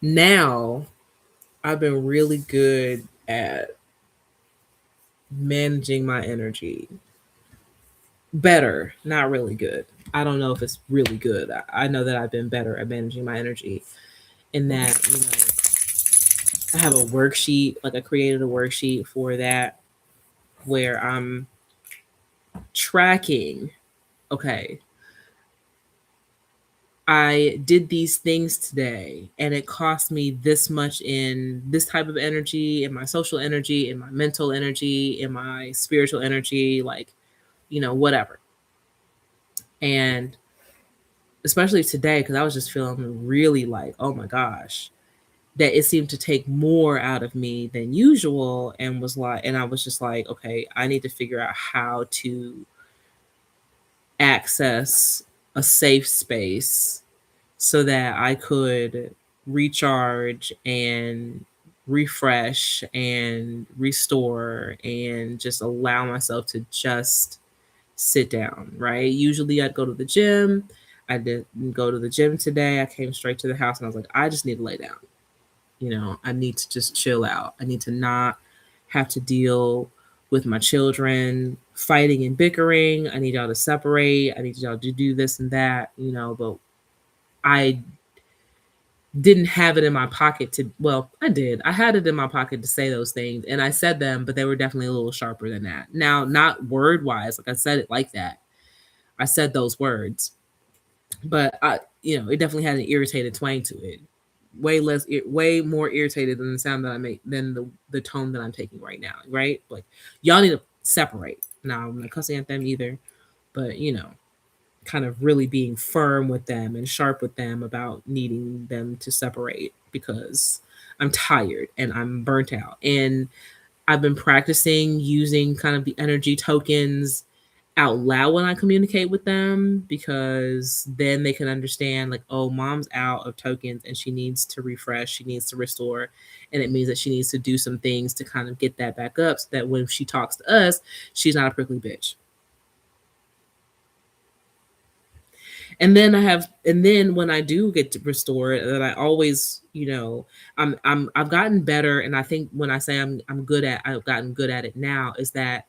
now I've been really good at managing my energy. Better, not really good. I don't know if it's really good. I know that I've been better at managing my energy, in that, I have a worksheet, like I created a worksheet for that, where I'm tracking, okay, I did these things today and it cost me this much in this type of energy, in my social energy, in my mental energy, in my spiritual energy, like, whatever. And especially today, because I was just feeling really like, oh my gosh, that it seemed to take more out of me than usual. And I was just like, okay, I need to figure out how to access a safe space so that I could recharge and refresh and restore and just allow myself to just sit down, right? Usually I'd go to the gym. I didn't go to the gym today. I came straight to the house and I was like, I just need to lay down. I need to just chill out. I need to not have to deal with my children fighting and bickering. I need y'all to separate. I need y'all to do this and that, but I didn't have it in my pocket to, well, I did. I had it in my pocket to say those things and I said them, but they were definitely a little sharper than that. Now, not word wise, like I said it like that. I said those words, but it definitely had an irritated twang to it. Way more irritated than the sound that I make than the tone that I'm taking right now, right? Like, y'all need to separate. Now, I'm not cussing at them either, but kind of really being firm with them and sharp with them about needing them to separate because I'm tired and I'm burnt out. And I've been practicing using kind of the energy tokens out loud when I communicate with them because then they can understand, like, oh, mom's out of tokens and she needs to refresh, she needs to restore. And it means that she needs to do some things to kind of get that back up so that when she talks to us, she's not a prickly bitch. And then when I do get to restore it, that I always, I've gotten better. And I think when I say I've gotten good at it now, is that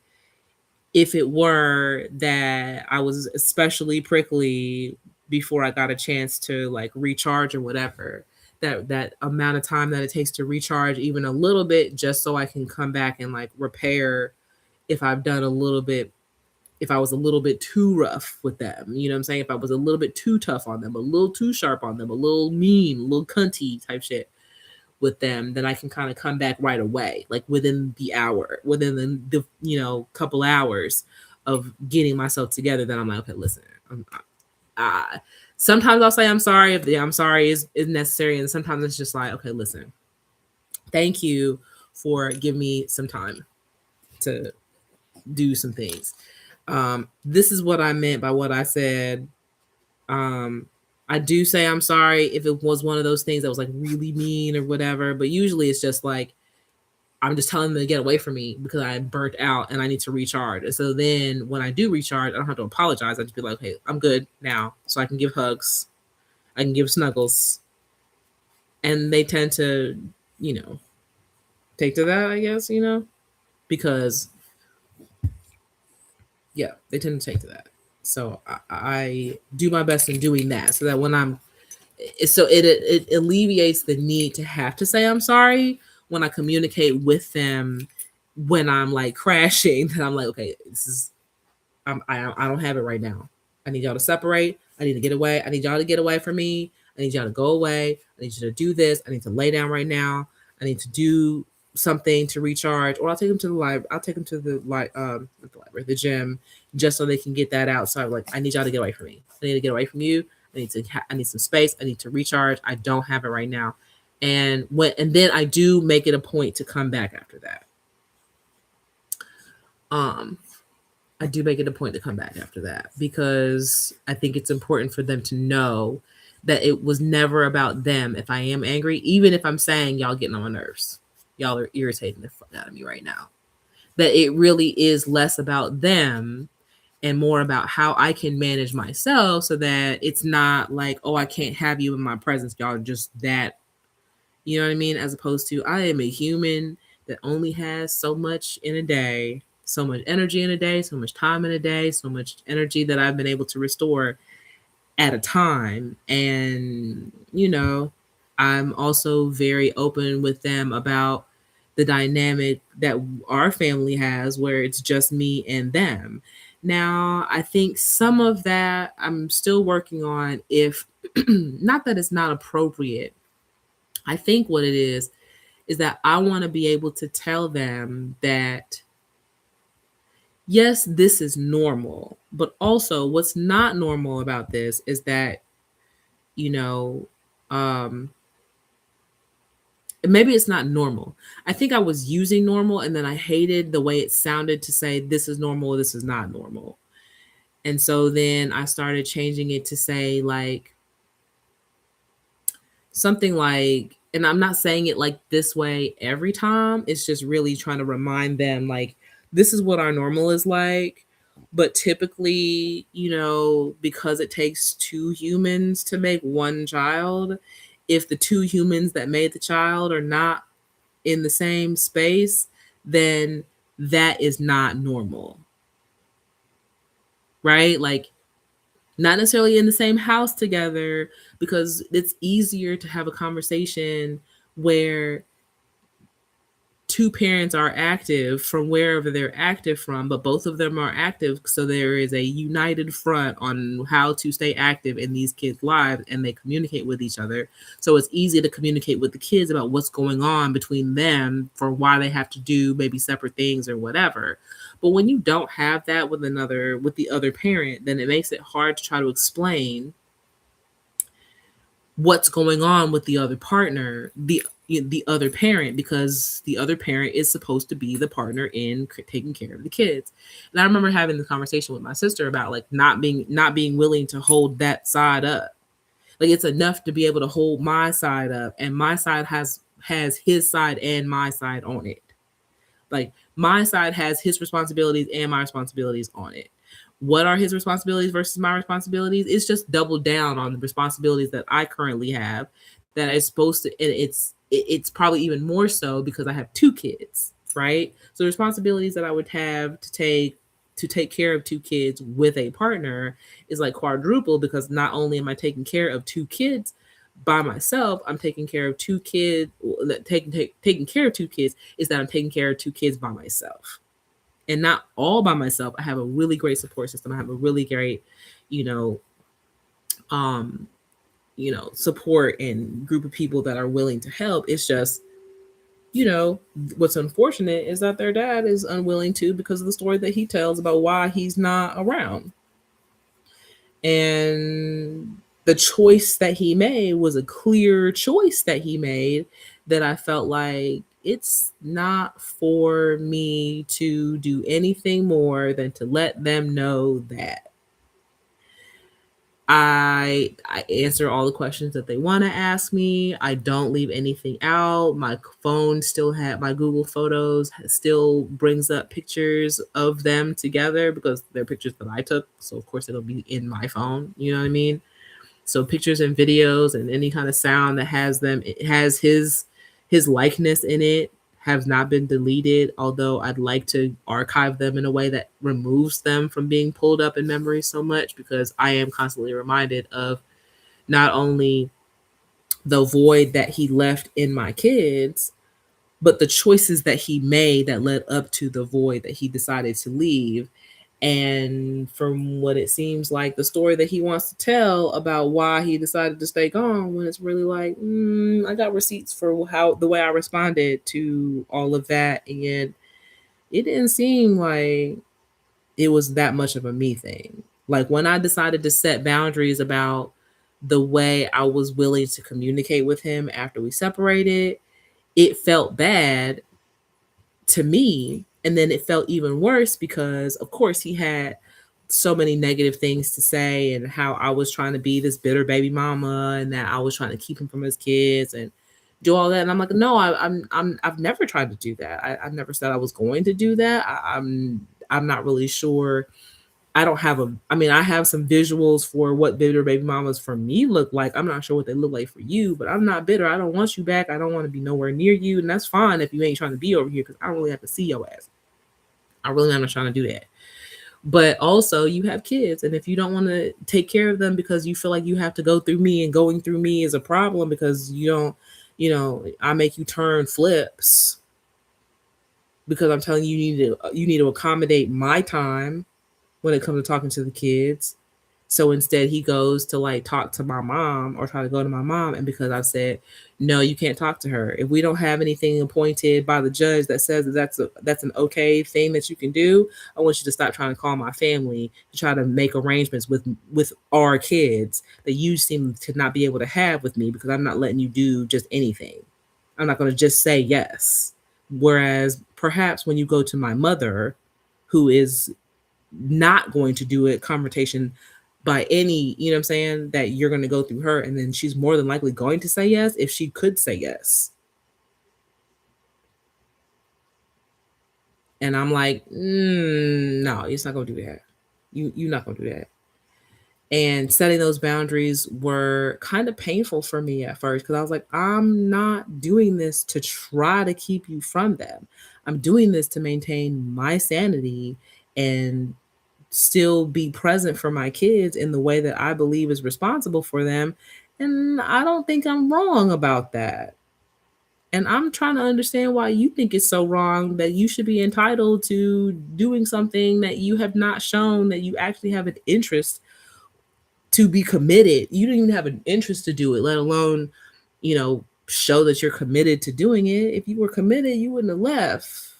if it were that I was especially prickly before I got a chance to like recharge or whatever, that amount of time that it takes to recharge even a little bit, just so I can come back and like repair if I've done a little bit, if I was a little bit too rough with them, you know what I'm saying? If I was a little bit too tough on them, a little too sharp on them, a little mean, a little cunty type shit with them, then I can kind of come back right away, like within the hour, within the couple hours of getting myself together. Then I'm like, okay, listen, sometimes I'll say I'm sorry if the I'm sorry is necessary, and sometimes it's just like, okay, listen, thank you for giving me some time to do some things. This is what I meant by what I said. Um, I do say I'm sorry if it was one of those things that was like really mean or whatever, but usually it's just like I'm just telling them to get away from me because I'm burnt out and I need to recharge. And so then when I do recharge, I don't have to apologize. I just be like, okay, I'm good now. So I can give hugs, I can give snuggles. And they tend to, take to that, I guess, because yeah, they tend to take to that. So I do my best in doing that so that when it alleviates the need to have to say I'm sorry when I communicate with them when I'm like crashing. That I'm like, okay, this is I don't have it right now. I need y'all to separate. I need to get away. I need y'all to get away from me. I need y'all to go away. I need you to do this. I need to lay down right now. I need to do something to recharge, or I'll take them to the library. I'll take them to the library, the gym, just so they can get that out. So I'm like, I need y'all to get away from me. I need to get away from you. I need some space. I need to recharge. I don't have it right now. And then I do make it a point to come back after that. I do make it a point to come back after that because I think it's important for them to know that it was never about them. If I am angry, even if I'm saying y'all getting on my nerves, y'all are irritating the fuck out of me right now, that it really is less about them and more about how I can manage myself so that it's not like, oh, I can't have you in my presence. Y'all are just that, you know what I mean? As opposed to, I am a human that only has so much in a day, so much energy in a day, so much time in a day, so much energy that I've been able to restore at a time. And, I'm also very open with them about the dynamic that our family has where it's just me and them. Now, I think some of that I'm still working on, if not that it's not appropriate. I think what it is that I want to be able to tell them that yes, this is normal, but also what's not normal about this is that, you know, um, maybe it's not normal. I think I was using normal and then I hated the way it sounded to say this is normal, this is not normal. And so then I started changing it to say like something like, and I'm not saying it like this way every time. It's just really trying to remind them like this is what our normal is like. But typically, because it takes two humans to make one child, if the two humans that made the child are not in the same space, then that is not normal. Right? Like Not necessarily in the same house together, because it's easier to have a conversation where two parents are active from wherever they're active from, but both of them are active. So there is a united front on how to stay active in these kids' lives, and they communicate with each other. So it's easy to communicate with the kids about what's going on between them for why they have to do maybe separate things or whatever. But when you don't have that with the other parent, then it makes it hard to try to explain what's going on with the other partner, the other parent, because the other parent is supposed to be the partner in taking care of the kids. And I remember having this conversation with my sister about like not being willing to hold that side up. Like, it's enough to be able to hold my side up, and my side has his side and my side on it. Like, my side has his responsibilities and my responsibilities on it. What are his responsibilities versus my responsibilities? It's just double down on the responsibilities that I currently have, that is supposed to, and it's probably even more so because I have two kids, right? So the responsibilities that I would have to take care of two kids with a partner is like quadruple, because not only am I taking care of two kids by myself, I'm taking care of two kids. Taking care of two kids is that I'm taking care of two kids by myself, and not all by myself. I have a really great support system. I have a really great, you know, um, support and group of people that are willing to help. It's just, what's unfortunate is that their dad is unwilling to, because of the story that he tells about why he's not around. And the choice that he made was a clear choice that he made, that I felt like it's not for me to do anything more than to let them know that I answer all the questions that they want to ask me. I don't leave anything out. My phone still had my Google Photos still brings up pictures of them together, because they're pictures that I took. So of course it'll be in my phone. You know what I mean? So pictures and videos and any kind of sound that has them, it has his likeness in it, have not been deleted, although I'd like to archive them in a way that removes them from being pulled up in memory so much, because I am constantly reminded of not only the void that he left in my kids, but the choices that he made that led up to the void that he decided to leave. And from what it seems like, the story that he wants to tell about why he decided to stay gone, when it's really like, I got receipts for how the way I responded to all of that, and it didn't seem like it was that much of a me thing. Like, when I decided to set boundaries about the way I was willing to communicate with him after we separated, it felt bad to me. And then it felt even worse because, of course, he had so many negative things to say, and how I was trying to be this bitter baby mama, and that I was trying to keep him from his kids and do all that. And I'm like, no, I've never tried to do that. I've never said I was going to do that. I'm not really sure. I don't have I mean, I have some visuals for what bitter baby mamas for me look like. I'm not sure what they look like for you, but I'm not bitter. I don't want you back. I don't want to be nowhere near you. And that's fine if you ain't trying to be over here, because I don't really have to see your ass. I really am not trying to do that. But also, you have kids. And if you don't want to take care of them because you feel like you have to go through me, and going through me is a problem because you don't, I make you turn flips because I'm telling you, you need to accommodate my time when it comes to talking to the kids. So instead, he goes to like talk to my mom, or try to go to my mom. And because I've said, no, you can't talk to her. If we don't have anything appointed by the judge that says that that's an okay thing that you can do, I want you to stop trying to call my family to try to make arrangements with our kids that you seem to not be able to have with me, because I'm not letting you do just anything. I'm not going to just say yes. Whereas perhaps when you go to my mother, who is not going to do a confrontation by any, you know what I'm saying, that you're going to go through her, and then she's more than likely going to say yes if she could say yes. And I'm like, no, it's not going to do that. You're not going to do that. And setting those boundaries were kind of painful for me at first, because I was like, I'm not doing this to try to keep you from them. I'm doing this to maintain my sanity and still be present for my kids in the way that I believe is responsible for them. And I don't think I'm wrong about that. And I'm trying to understand why you think it's so wrong that you should be entitled to doing something that you have not shown that you actually have an interest to be committed. You don't even have an interest to do it, let alone, show that you're committed to doing it. If you were committed, you wouldn't have left.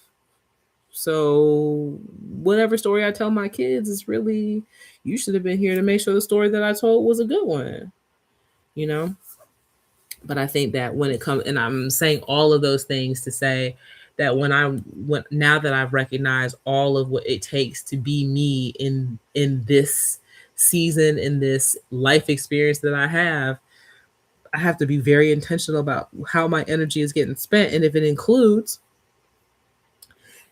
So whatever story I tell my kids is really, you should have been here to make sure the story that I told was a good one, you know? But I think that when it comes, and I'm saying all of those things to say that now that I've recognized all of what it takes to be me in this season, in this life experience that I have to be very intentional about how my energy is getting spent. And if it includes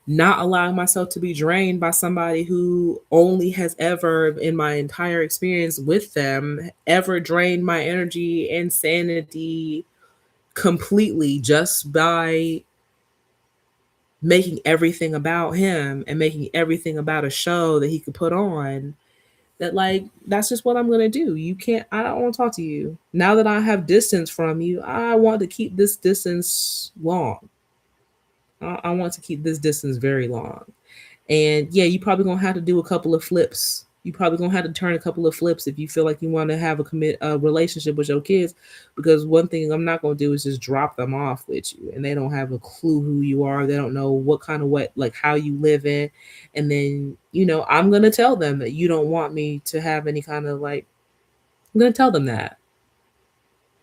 not allowing myself to be drained by somebody who only has ever, in my entire experience with them, ever drained my energy and sanity completely just by making everything about him and making everything about a show that he could put on, that like that's just what I'm going to do. I don't want to talk to you. Now that I have distance from you, I want to keep this distance long. I want to keep this distance very long. And yeah, you probably gonna have to do a couple of flips. You probably gonna have to turn a couple of flips if you feel like you want to have a relationship with your kids. Because one thing I'm not gonna do is just drop them off with you, and they don't have a clue who you are. They don't know like how you live in, and then I'm gonna tell them that you don't want me to have any kind of like. I'm gonna tell them that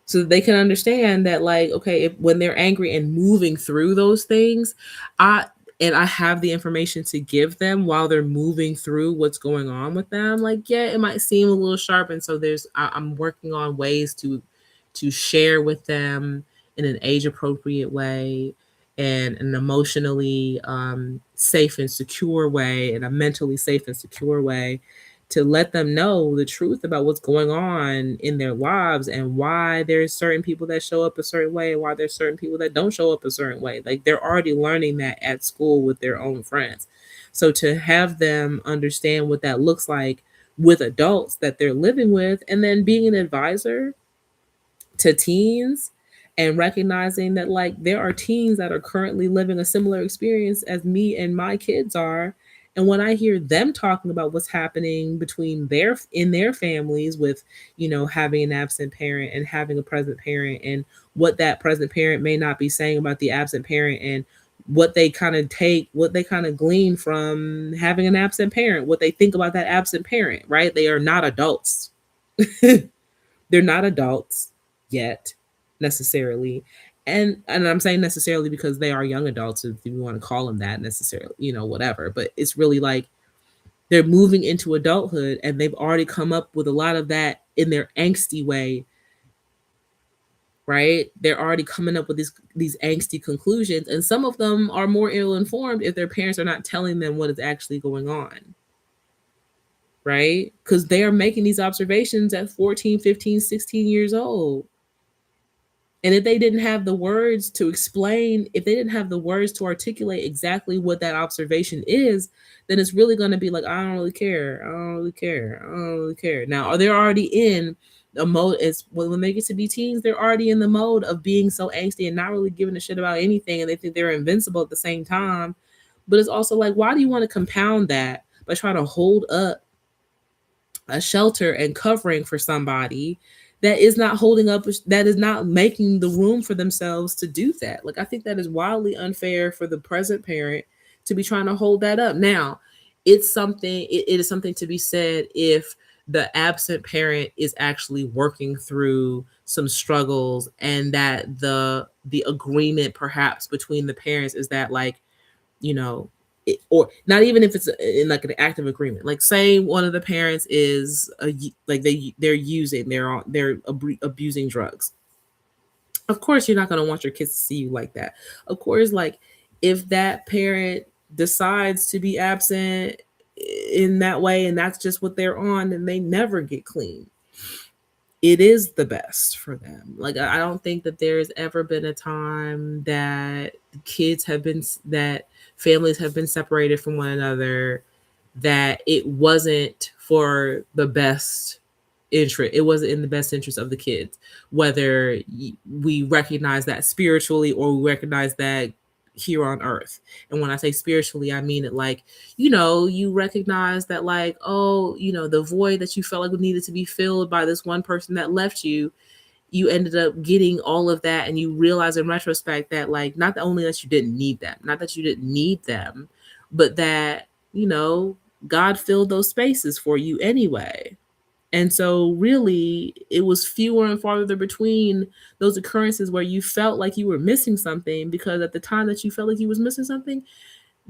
so that they can understand that like, okay, if when they're angry and moving through those things, I I have the information to give them while they're moving through what's going on with them. Like, yeah, it might seem a little sharp, and so I'm working on ways to share with them in an age appropriate way, and an emotionally safe and secure way, and a mentally safe and secure way, to let them know the truth about what's going on in their lives, and why there's certain people that show up a certain way and why there's certain people that don't show up a certain way. Like, they're already learning that at school with their own friends. So to have them understand what that looks like with adults that they're living with, and then being an advisor to teens, and recognizing that like there are teens that are currently living a similar experience as me and my kids are. And when I hear them talking about what's happening between their families with having an absent parent and having a present parent, and what that present parent may not be saying about the absent parent, and what they kind of glean from having an absent parent, what they think about that absent parent, right? They are not adults. They're not adults yet, necessarily. And I'm saying necessarily because they are young adults, if you want to call them that, necessarily, whatever. But it's really like they're moving into adulthood, and they've already come up with a lot of that in their angsty way, right? They're already coming up with these angsty conclusions, and some of them are more ill-informed if their parents are not telling them what is actually going on, right? Because they are making these observations at 14, 15, 16 years old. And if they didn't have the words to explain, if they didn't have the words to articulate exactly what that observation is, then it's really going to be like, I don't really care. I don't really care. I don't really care. Now, they're already in a mode. It's when they get to be teens, they're already in the mode of being so angsty and not really giving a shit about anything. And they think they're invincible at the same time. But it's also like, why do you want to compound that by trying to hold up a shelter and covering for somebody that is not holding up, that is not making the room for themselves to do that? Like, I think that is wildly unfair for the present parent to be trying to hold that up. Now, it is something to be said if the absent parent is actually working through some struggles, and that the agreement perhaps between the parents is that, like, you know, or not even if it's in like an active agreement. Like, say one of the parents is like they're abusing drugs. Of course, you're not going to want your kids to see you like that. Of course, like, if that parent decides to be absent in that way, and that's just what they're on, and they never get clean, it is the best for them. Like, I don't think that there's ever been a time that families have been separated from one another that it wasn't for the best interest. It wasn't in the best interest of the kids, whether we recognize that spiritually or we recognize that here on earth. And when I say spiritually, I mean it like, you recognize that, like, oh, the void that you felt like needed to be filled by this one person that left you, you ended up getting all of that. And you realize in retrospect that, like, not only that you didn't need them, not that you didn't need them, but that, God filled those spaces for you anyway. And so really it was fewer and farther between those occurrences where you felt like you were missing something, because at the time that you felt like you was missing something,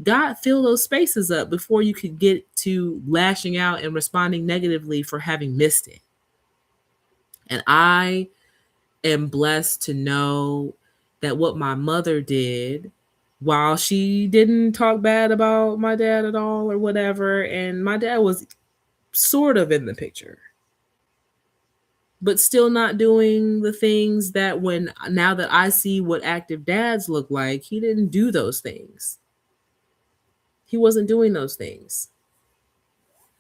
God filled those spaces up before you could get to lashing out and responding negatively for having missed it. And I am blessed to know that what my mother did, while she didn't talk bad about my dad at all or whatever, and my dad was sort of in the picture, but still not doing the things that, when now that I see what active dads look like, he didn't do those things. He wasn't doing those things.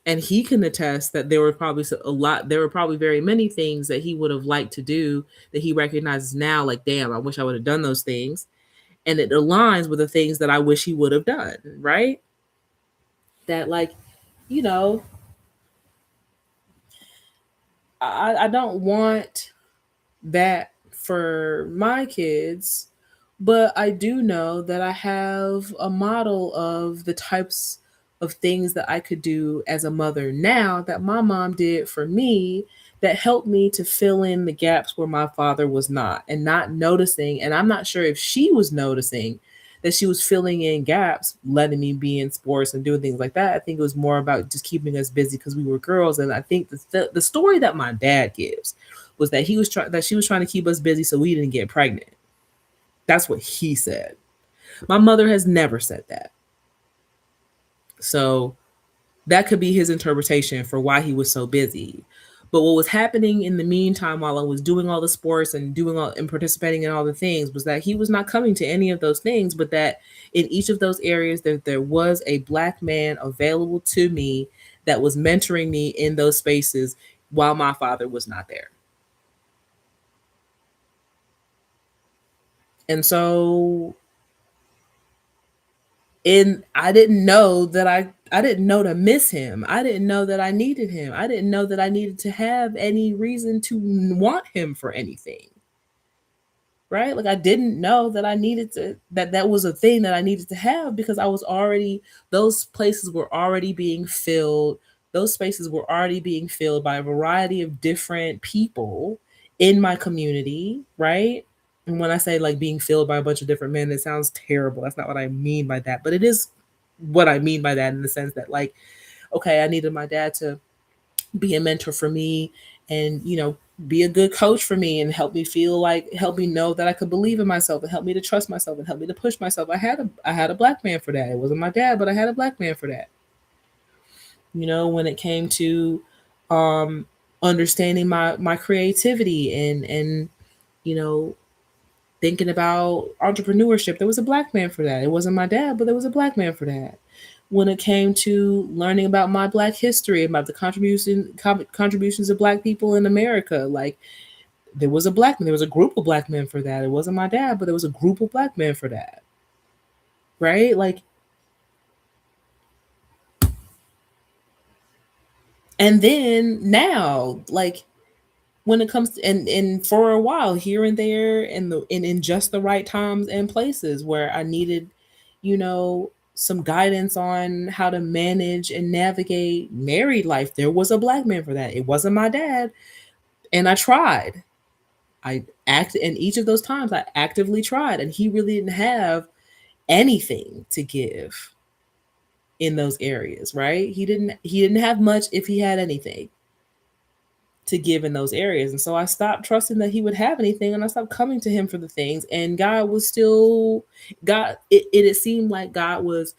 And he can attest that there were probably very many things that he would have liked to do that he recognizes now, like, damn, I wish I would have done those things. And it aligns with the things that I wish he would have done, right? That, like, I don't want that for my kids, but I do know that I have a model of the types of things that I could do as a mother now that my mom did for me, that helped me to fill in the gaps where my father was not, and not noticing. And I'm not sure if she was noticing that she was filling in gaps, letting me be in sports and doing things like that. I think it was more about just keeping us busy because we were girls. And I think the story that my dad gives was that she was trying to keep us busy so we didn't get pregnant. That's what he said. My mother has never said that. So that could be his interpretation for why he was so busy. But what was happening in the meantime, while I was doing all the sports and participating in all the things, was that he was not coming to any of those things, but that in each of those areas that there was a Black man available to me that was mentoring me in those spaces while my father was not there. And so I didn't know that I didn't know to miss him. I didn't know that I needed him. I didn't know that I needed to have any reason to want him for anything. Right? Like, I didn't know that I needed to, that was a thing that I needed to have, because I was already, those places were already being filled. Those spaces were already being filled by a variety of different people in my community, right? And when I say like being filled by a bunch of different men, it sounds terrible. That's not what I mean by that, but it is what I mean by that, in the sense that, like, okay, I needed my dad to be a mentor for me, and be a good coach for me, and help me know that I could believe in myself, and help me to trust myself, and help me to push myself. I had a Black man for that. It wasn't my dad, but I had a Black man for that. When it came to understanding my creativity, and thinking about entrepreneurship, there was a Black man for that. It wasn't my dad, but there was a Black man for that. When it came to learning about my Black history, about the contributions of Black people in America, like, there was a Black man, there was a group of Black men for that. It wasn't my dad, but there was a group of Black men for that. Right? Like, and then now, like, when it comes to, and for a while here and there, and in just the right times and places where I needed, some guidance on how to manage and navigate married life, there was a Black man for that. It wasn't my dad. And I tried. In each of those times I actively tried, and he really didn't have anything to give in those areas, right? He didn't have much, if he had anything to give in those areas. And so I stopped trusting that he would have anything, and I stopped coming to him for the things. And God was still God. It seemed like God was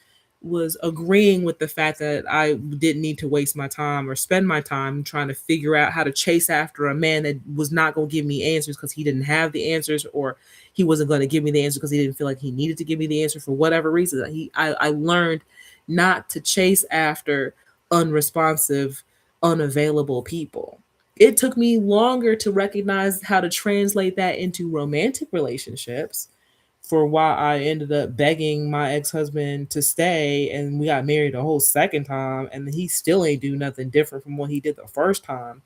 agreeing with the fact that I didn't need to waste my time or spend my time trying to figure out how to chase after a man that was not going to give me answers because he didn't have the answers, or he wasn't going to give me the answer because he didn't feel like he needed to give me the answer for whatever reason. I learned not to chase after unresponsive, unavailable people. It took me longer to recognize how to translate that into romantic relationships, for why I ended up begging my ex-husband to stay, and we got married a whole second time, and he still ain't do nothing different from what he did the first time.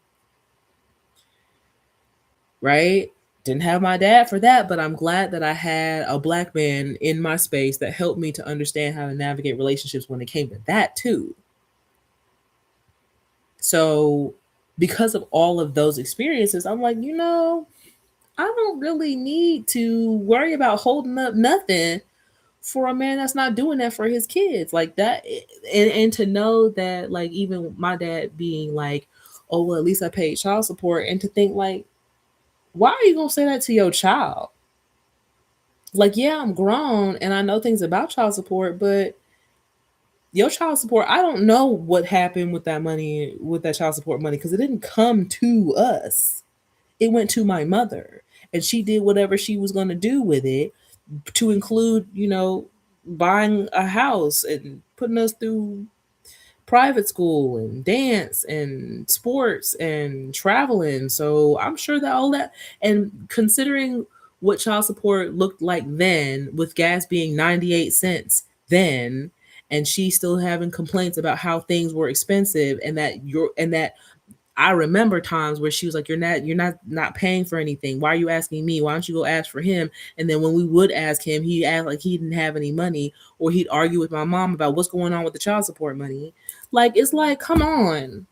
Right? Didn't have my dad for that, but I'm glad that I had a black man in my space that helped me to understand how to navigate relationships when it came to that too. So, because of all of those experiences, I'm like, I don't really need to worry about holding up nothing for a man that's not doing that for his kids like that. And to know that, like, even my dad being like, oh well, at least I paid child support, and to think like, why are you gonna say that to your child? Like, yeah, I'm grown and I know things about child support, but your child support, I don't know what happened with that money, with that child support money, because it didn't come to us. It went to my mother, and she did whatever she was going to do with it, to include, buying a house and putting us through private school and dance and sports and traveling. So I'm sure that all that, and considering what child support looked like then, with gas being 98 cents then, and she still having complaints about how things were expensive, and that I remember times where she was like, "You're not paying for anything. Why are you asking me? Why don't you go ask for him?" And then when we would ask him, he act like he didn't have any money, or he'd argue with my mom about what's going on with the child support money. Like, it's like, come on.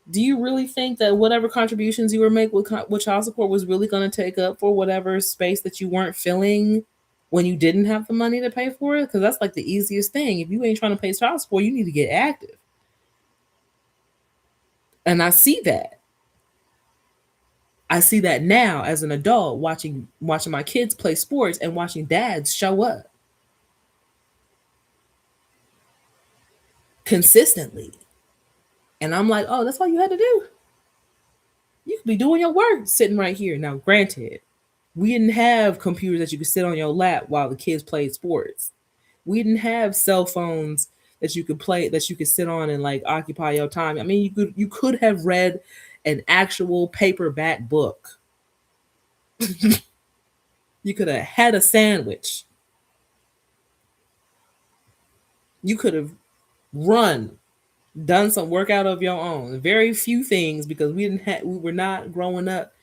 Do you really think that whatever contributions you were making with child support was really going to take up for whatever space that you weren't filling when you didn't have the money to pay for it? Because that's like the easiest thing. If you ain't trying to pay child support, you need to get active. And I see that. I see that now as an adult, watching my kids play sports and watching dads show up consistently. And I'm like, oh, that's all you had to do. You could be doing your work sitting right here. Now, granted, we didn't have computers that you could sit on your lap while the kids played sports. We didn't have cell phones that you could sit on and like occupy your time. I mean, you could have read an actual paperback book. You could have had a sandwich. You could have run, done some workout of your own. Very few things, because we were not growing up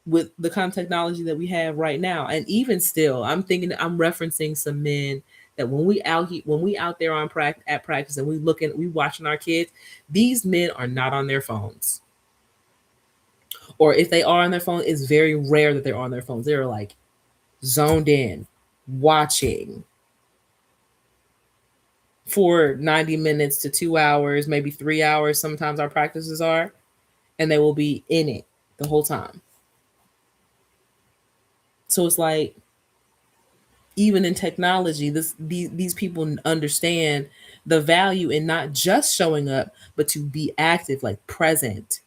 with the kind of technology that we have right now. And even still, I'm referencing some men that when we out there at practice, and we watching our kids, these men are not on their phones. Or if they are on their phone, it's very rare that they're on their phones. They're like zoned in, watching for 90 minutes to 2 hours, maybe 3 hours. Sometimes our practices are, and they will be in it the whole time. So it's like, even in technology, these people understand the value in not just showing up, but to be active, like present.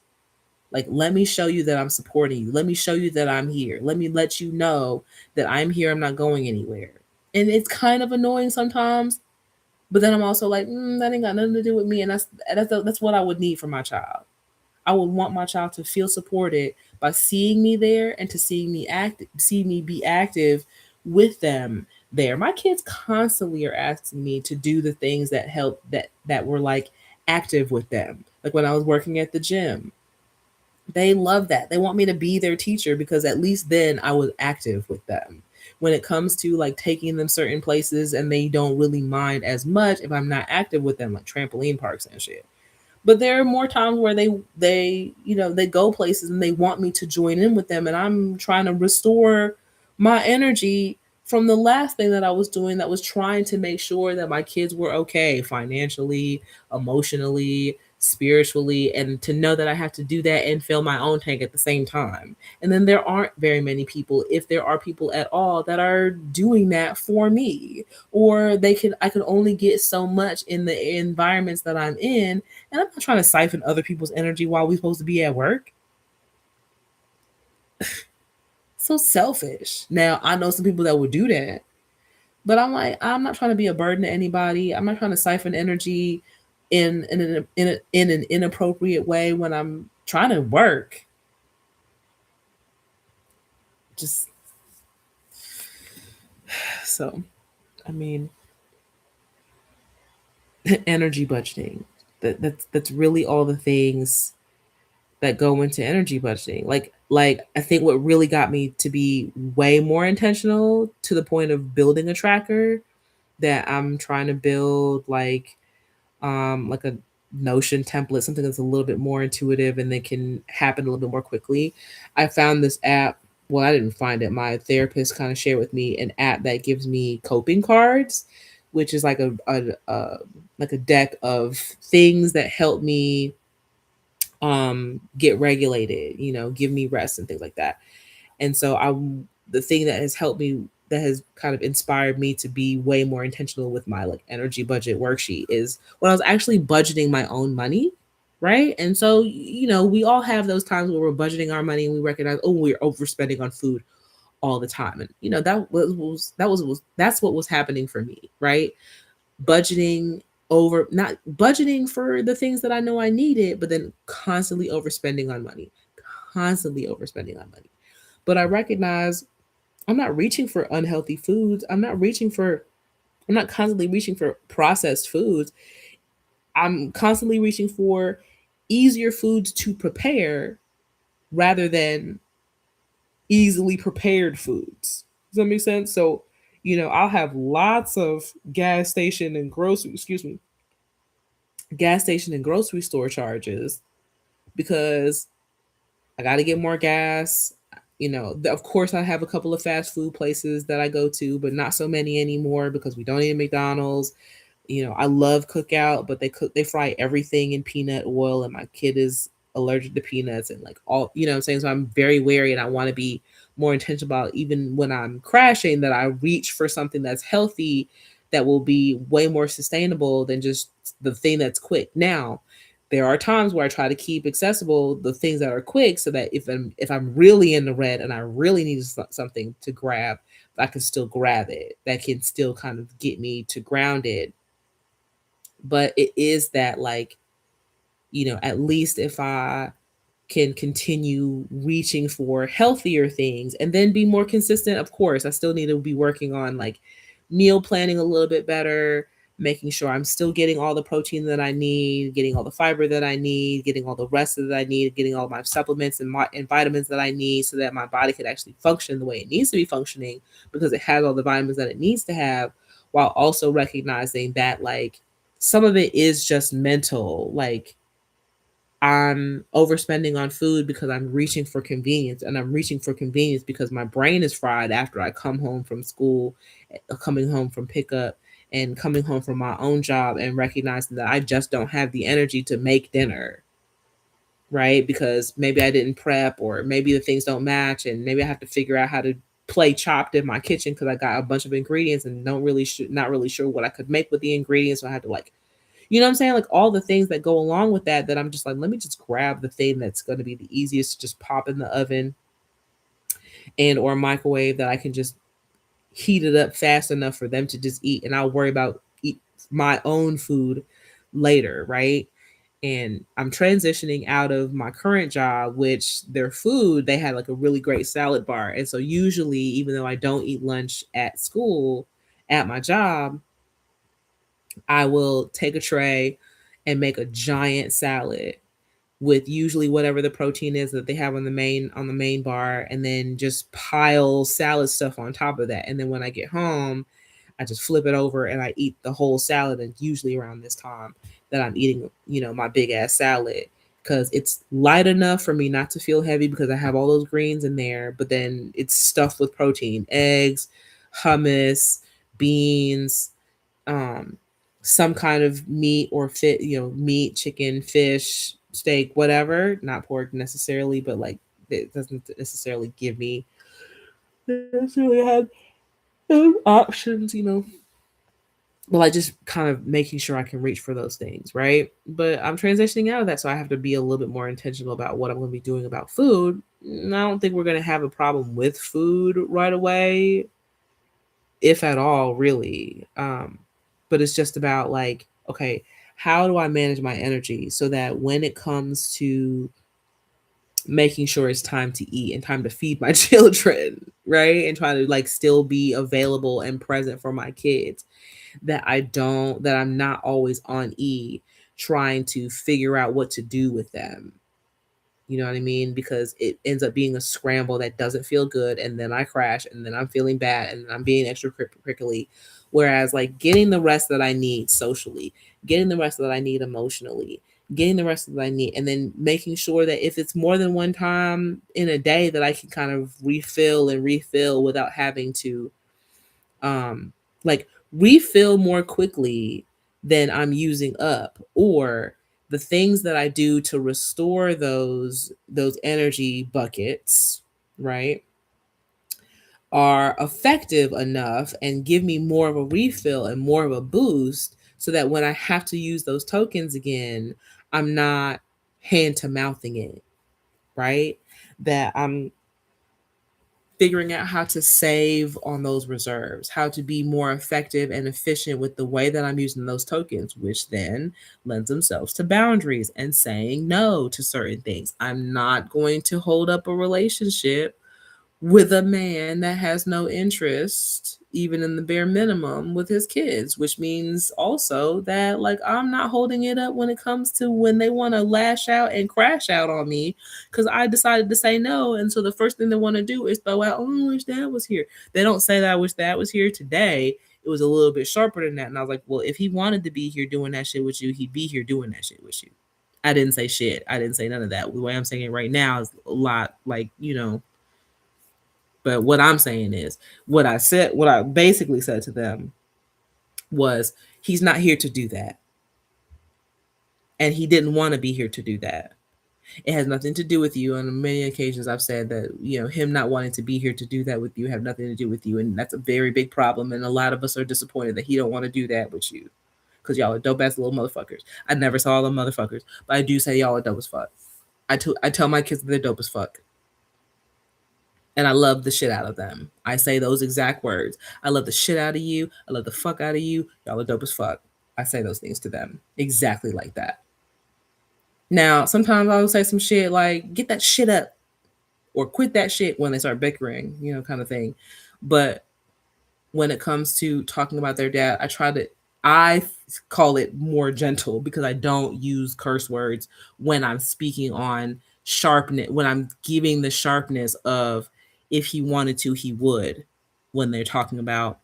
Like, let me show you that I'm supporting you. Let me show you that I'm here. Let me let you know that I'm here. I'm not going anywhere. And it's kind of annoying sometimes, but then I'm also like, that ain't got nothing to do with me, and that's what I would need for my child. I would want my child to feel supported by seeing me there, and to see me be active with them there. My kids constantly are asking me to do the things that help that were like active with them. Like when I was working at the gym. They love that. They want me to be their teacher, because at least then I was active with them. When it comes to like taking them certain places, and they don't really mind as much if I'm not active with them, like trampoline parks and shit. But there are more times where they go places and they want me to join in with them, and I'm trying to restore my energy from the last thing that I was doing, that was trying to make sure that my kids were okay financially, emotionally, spiritually, and to know that I have to do that and fill my own tank at the same time. And then there aren't very many people, if there are people at all, that are doing that for me. Or I could only get so much in the environments that I'm in, and I'm not trying to siphon other people's energy while we're supposed to be at work. So selfish. Now, I know some people that would do that, But I'm like, I'm not trying to be a burden to anybody. I'm not trying to siphon energy in an inappropriate way when I'm trying to work. Just so, I mean, energy budgeting. That's really all the things that go into energy budgeting. Like I think what really got me to be way more intentional to the point of building a tracker that I'm trying to build like a Notion template, something that's a little bit more intuitive and that can happen a little bit more quickly. I found this app. Well, I didn't find it. My therapist kind of shared with me an app that gives me coping cards, which is like a deck of things that help me get regulated, give me rest and things like that. And so the thing that has helped me, that has kind of inspired me to be way more intentional with my like energy budget worksheet, is when I was actually budgeting my own money, right? And so we all have those times where we're budgeting our money and we recognize, oh, we're overspending on food all the time. And that's what was happening for me, right? Budgeting over not budgeting for the things that I know I needed, but then constantly overspending on money, constantly overspending on money. But I recognize I'm not reaching for unhealthy foods. I'm not constantly reaching for processed foods. I'm constantly reaching for easier foods to prepare rather than easily prepared foods. Does that make sense? So, I'll have lots of excuse me, gas station and grocery store charges because I got to get more gas. Of course, I have a couple of fast food places that I go to, but not so many anymore because we don't eat at McDonald's. I love Cookout, but they fry everything in peanut oil, and my kid is allergic to peanuts and like all, what I'm saying. So I'm very wary, and I want to be more intentional about, even when I'm crashing, that I reach for something that's healthy, that will be way more sustainable than just the thing that's quick. Now, there are times where I try to keep accessible the things that are quick, so that if I'm really in the red and I really need something to grab, I can still grab it. That can still kind of get me to grounded. But it is that, like, at least if I can continue reaching for healthier things and then be more consistent. Of course, I still need to be working on like meal planning a little bit better, making sure I'm still getting all the protein that I need, getting all the fiber that I need, getting all the rest that I need, getting all my supplements and vitamins that I need, so that my body could actually function the way it needs to be functioning, because it has all the vitamins that it needs to have, while also recognizing that, like, some of it is just mental. Like, I'm overspending on food because I'm reaching for convenience, and I'm reaching for convenience because my brain is fried after I come home from school, coming home from pickup, and coming home from my own job, and recognizing that I just don't have the energy to make dinner, right? Because maybe I didn't prep, or maybe the things don't match, and maybe I have to figure out how to play chopped in my kitchen because I got a bunch of ingredients and not really sure what I could make with the ingredients. So I had to, like, you know what I'm saying? Like, all the things that go along with that, that I'm just like, let me just grab the thing that's going to be the easiest to just pop in the oven and or microwave, that I can just heat it up fast enough for them to just eat, and I'll worry about eat my own food later, right? And I'm transitioning out of my current job, which their food, they had like a really great salad bar. And so usually, even though I don't eat lunch at school, at my job, I will take a tray and make a giant salad with usually whatever the protein is that they have on the main bar, and then just pile salad stuff on top of that. And then when I get home, I just flip it over and I eat the whole salad. And usually around this time that I'm eating, my big ass salad, because it's light enough for me not to feel heavy because I have all those greens in there, but then it's stuffed with protein, eggs, hummus, beans, um, some kind of meat or meat, chicken, fish, steak, whatever, not pork necessarily, but like, it doesn't necessarily give me necessarily have options, but like, just kind of making sure I can reach for those things, right? But I'm transitioning out of that, so I have to be a little bit more intentional about what I'm going to be doing about food. And I don't think we're going to have a problem with food right away, if at all, really. But it's just about like, okay, how do I manage my energy so that when it comes to making sure it's time to eat and time to feed my children, right? And trying to like still be available and present for my kids, that I'm not always on E trying to figure out what to do with them. You know what I mean? Because it ends up being a scramble that doesn't feel good. And then I crash and then I'm feeling bad and I'm being extra prickly. Whereas, like, getting the rest that I need socially, getting the rest that I need emotionally, getting the rest that I need, and then making sure that if it's more than one time in a day, that I can kind of refill and refill without having to, um, like, refill more quickly than I'm using up, or the things that I do to restore those energy buckets, right, are effective enough and give me more of a refill and more of a boost so that when I have to use those tokens again, I'm not hand to mouthing it, right? That I'm figuring out how to save on those reserves, how to be more effective and efficient with the way that I'm using those tokens, which then lends themselves to boundaries and saying no to certain things. I'm not going to hold up a relationship with a man that has no interest, even in the bare minimum, with his kids, which means also that, like, I'm not holding it up when it comes to when they want to lash out and crash out on me because I decided to say no. And so the first thing they want to do is throw out, oh, I wish dad was here. They don't say that I wish dad was here today. It was a little bit sharper than that. And I was like, well, if he wanted to be here doing that shit with you, he'd be here doing that shit with you. I didn't say shit. I didn't say none of that. The way I'm saying it right now is a lot like, but what I'm saying is, what I basically said to them was, he's not here to do that. And he didn't want to be here to do that. It has nothing to do with you. On many occasions, I've said that, him not wanting to be here to do that with you have nothing to do with you. And that's a very big problem. And a lot of us are disappointed that he don't want to do that with you. Because y'all are dope ass little motherfuckers. I never saw all the motherfuckers, but I do say y'all are dope as fuck. I tell my kids that they're dope as fuck. And I love the shit out of them. I say those exact words. I love the shit out of you. I love the fuck out of you. Y'all are dope as fuck. I say those things to them exactly like that. Now, sometimes I will say some shit like, get that shit up or quit that shit when they start bickering, kind of thing. But when it comes to talking about their dad, I call it more gentle because I don't use curse words when I'm speaking on sharpness, when I'm giving the sharpness of, if he wanted to, he would, when they're talking about,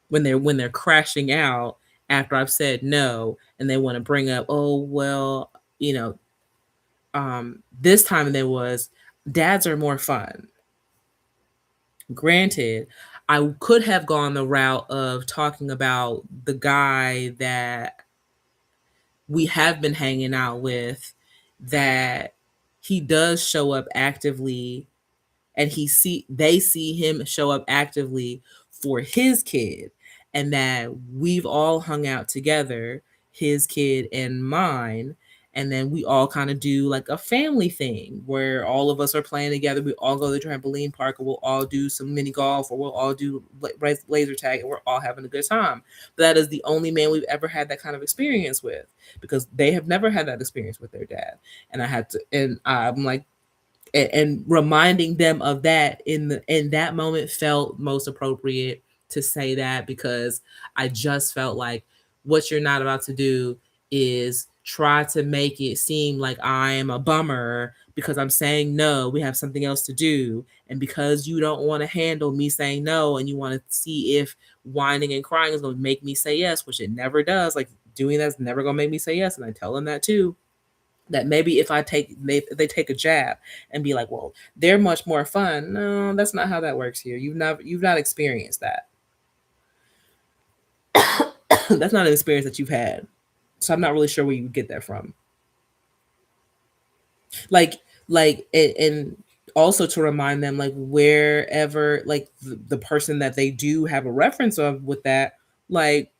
when they're crashing out after I've said no and they want to bring up, oh, well, you know, this time there was, dads are more fun. Granted, I could have gone the route of talking about the guy that we have been hanging out with, that he does show up actively, and they see him show up actively for his kid, and that we've all hung out together, his kid and mine, and then we all kind of do like a family thing where all of us are playing together. We all go to the trampoline park, and we'll all do some mini golf, or we'll all do laser tag, and we're all having a good time. But that is the only man we've ever had that kind of experience with, because they have never had that experience with their dad. And I had to, and I'm like, and reminding them of that in that moment felt most appropriate to say that, because I just felt like, what you're not about to do is try to make it seem like I am a bummer because I'm saying no, we have something else to do, and because you don't want to handle me saying no, and you want to see if whining and crying is going to make me say yes, which it never does. Like, doing that's never going to make me say yes, and I tell them that too, that maybe if they take a jab and be like, well, they're much more fun. No, that's not how that works here. You've not experienced that. That's not an experience that you've had. So I'm not really sure where you get that from. Like and also to remind them, like, wherever, like, the person that they do have a reference of with that, like,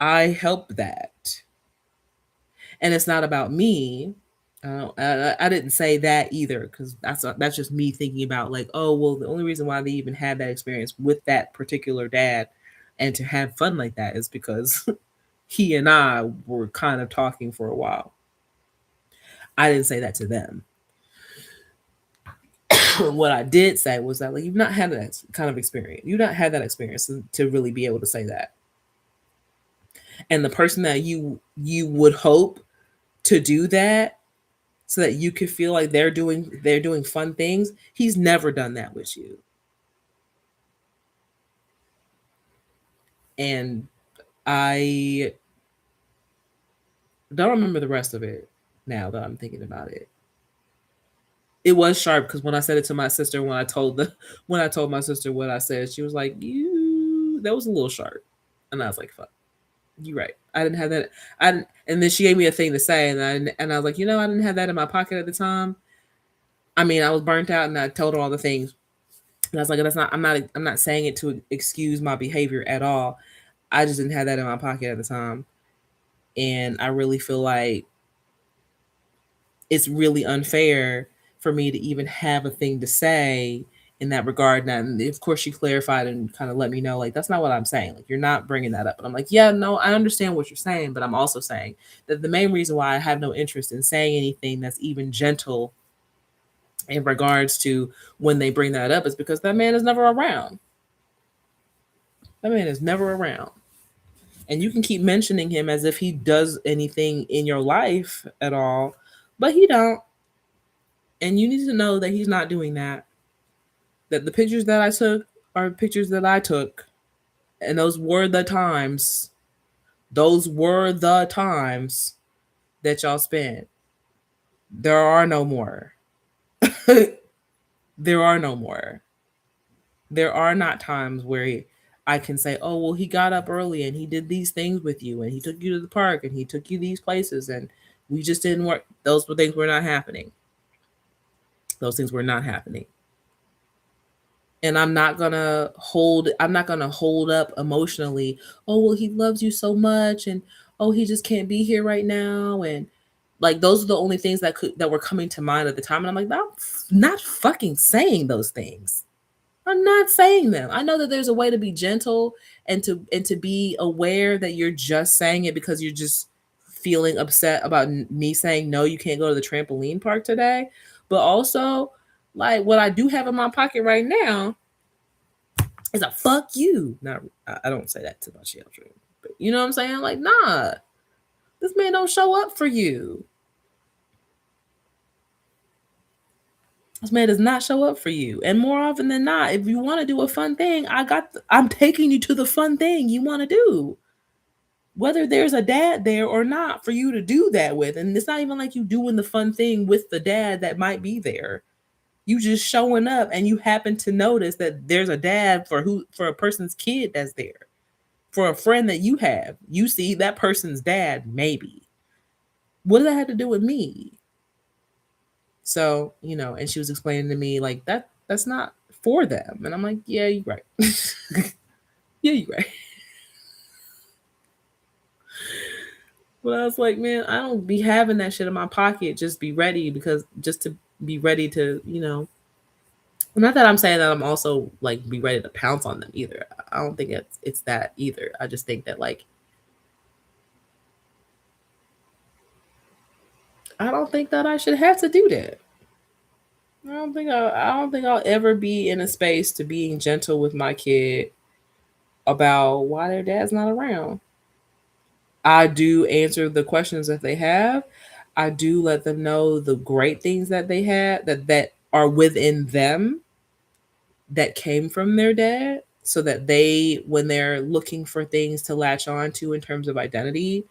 I help that. And it's not about me. I didn't say that either because that's just me thinking about like, oh well, the only reason why they even had that experience with that particular dad, and to have fun like that is because he and I were kind of talking for a while. I didn't say that to them. What I did say was that like you've not had that kind of experience. You've not had that experience to really be able to say that. And the person that you would hope to do that so that you could feel like they're doing fun things, he's never done that with you. And I don't remember the rest of it now that I'm thinking about it. It was sharp because when I said it to my sister, when I told my sister what I said, she was like, "You that was a little sharp," and I was like, "Fuck, you right. I didn't have that. I didn't." And then she gave me a thing to say, and I was like, I didn't have that in my pocket at the time. I mean, I was burnt out, and I told her all the things. And I was like, "That's not. I'm not saying it to excuse my behavior at all. I just didn't have that in my pocket at the time, and I really feel like it's really unfair for me to even have a thing to say in that regard. And of course, she clarified and kind of let me know, like, that's not what I'm saying. Like, you're not bringing that up. And I'm like, yeah, no, I understand what you're saying. But I'm also saying that the main reason why I have no interest in saying anything that's even gentle in regards to when they bring that up is because that man is never around. That man is never around. And you can keep mentioning him as if he does anything in your life at all, but he don't. And you need to know that he's not doing that. That the pictures that I took are pictures that I took. And those were the times. Those were the times that y'all spent. There are no more. There are no more. There are not times where I can say, oh, well, he got up early and he did these things with you and he took you to the park and he took you these places and we just didn't work. Those were things were not happening. Those things were not happening. And I'm not gonna hold up emotionally, oh well he loves you so much and oh he just can't be here right now and like those are the only things that were coming to mind at the time. And I'm like, I'm not fucking saying those things. I'm not saying them. I know that there's a way to be gentle and to be aware that you're just saying it because you're just feeling upset about me saying no, you can't go to the trampoline park today. But also, like what I do have in my pocket right now is a fuck you. Not I don't say that to my children, but you know what I'm saying? Like, nah, this man don't show up for you. This man does not show up for you. And more often than not, if you want to do a fun thing, I'm taking you to the fun thing you want to do. Whether there's a dad there or not for you to do that with. And it's not even like you doing the fun thing with the dad that might be there. You just showing up and you happen to notice that there's a dad for a person's kid that's there. For a friend that you have, you see that person's dad, maybe. What does that have to do with me? So, and she was explaining to me like that's not for them. And I'm like, yeah, you're right. Yeah, you're right. But I was like, man, I don't be having that shit in my pocket. Just be ready because just to be ready to, not that I'm saying that I'm also like be ready to pounce on them either. I don't think it's that either. I just think that like I don't think that I should have to do that. I don't think I'll ever be in a space to being gentle with my kid about why their dad's not around. I do answer the questions that they have. I do let them know the great things that they had that are within them that came from their dad so that they when they're looking for things to latch on to in terms of identity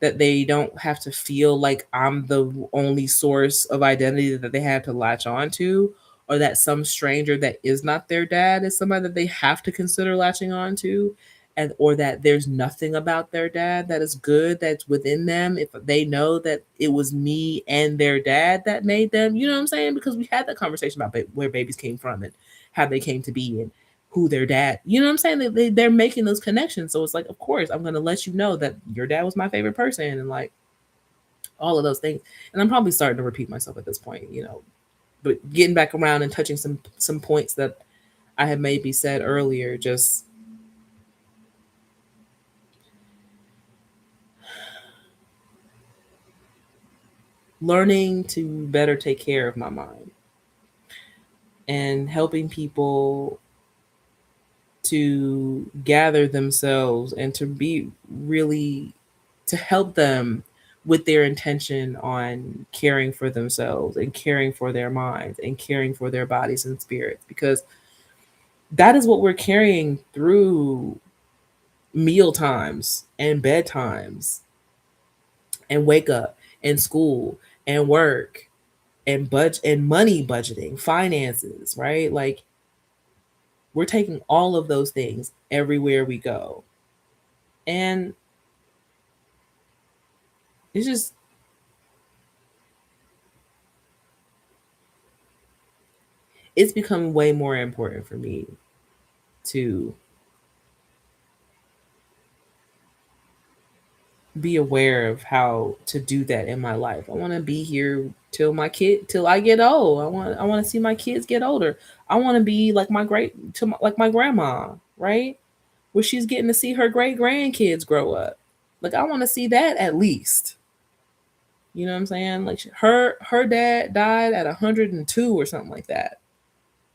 that they don't have to feel like I'm the only source of identity that they have to latch on to, or that some stranger that is not their dad is somebody that they have to consider latching on to, and or that there's nothing about their dad that is good that's within them if they know that it was me and their dad that made them. You know what I'm saying? Because we had that conversation about where babies came from and how they came to be and who their dad, you know what I'm saying? They're making those connections. So it's like, of course, I'm going to let you know that your dad was my favorite person. And like, all of those things. And I'm probably starting to repeat myself at this point, but getting back around and touching some points that I had maybe said earlier, just learning to better take care of my mind and helping people to gather themselves and to be really to help them with their intention on caring for themselves and caring for their minds and caring for their bodies and spirits, because that is what we're carrying through meal times and bedtimes and wake up and school and work and budget and money budgeting, finances, right? Like, we're taking all of those things everywhere we go. And it's just, it's become way more important for me to be aware of how to do that in my life. I want to be here till I get old. I want to see my kids get older. I want to be like like my grandma, right? Where she's getting to see her great grandkids grow up. Like, I want to see that at least. You know what I'm saying? Like, her dad died at 102 or something like that.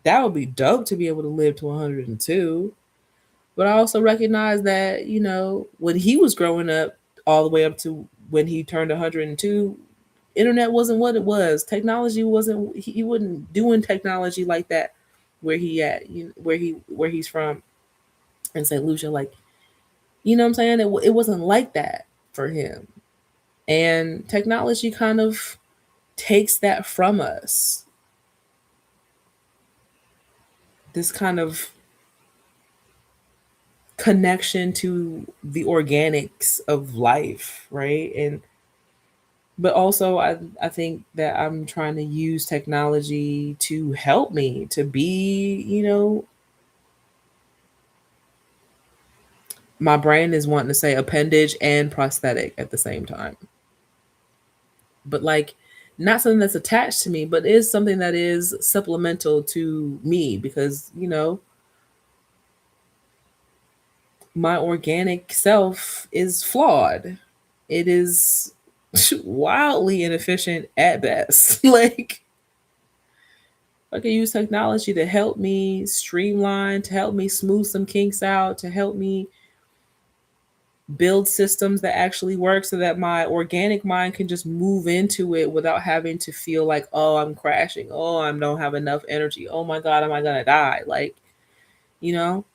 That would be dope to be able to live to 102. But I also recognize that, when he was growing up, all the way up to when he turned 102, internet wasn't what it was. Technology wasn't, he wasn't doing technology like that where he at, where he's from in St. Lucia. Like, you know what I'm saying? It wasn't like that for him. And technology kind of takes that from us. This kind of connection to the organics of life, right? And but also I think that I'm trying to use technology to help me to be, my brain is wanting to say appendage and prosthetic at the same time. But like, not something that's attached to me, but is something that is supplemental to me, because, my organic self is flawed. It is wildly inefficient at best. Like, I can use technology to help me streamline, to help me smooth some kinks out, to help me build systems that actually work so that my organic mind can just move into it without having to feel like, oh, I'm crashing. Oh, I don't have enough energy. Oh my God, am I going to die? Like, you know?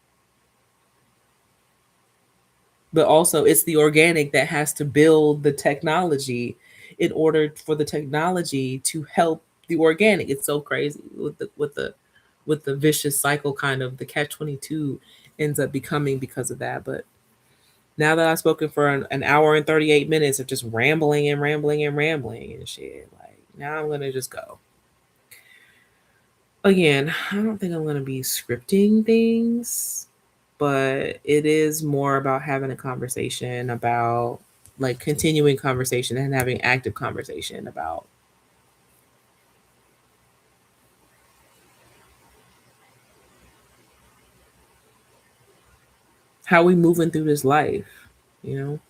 But also, it's the organic that has to build the technology in order for the technology to help the organic. It's so crazy with the vicious cycle, kind of the catch 22 ends up becoming because of that. But now that I've spoken for an hour and 38 minutes of just rambling and rambling and rambling and shit, like, now I'm gonna just go. Again, I don't think I'm gonna be scripting things, but it is more about having a conversation about, like, continuing conversation and having active conversation about how we moving through this life, you know?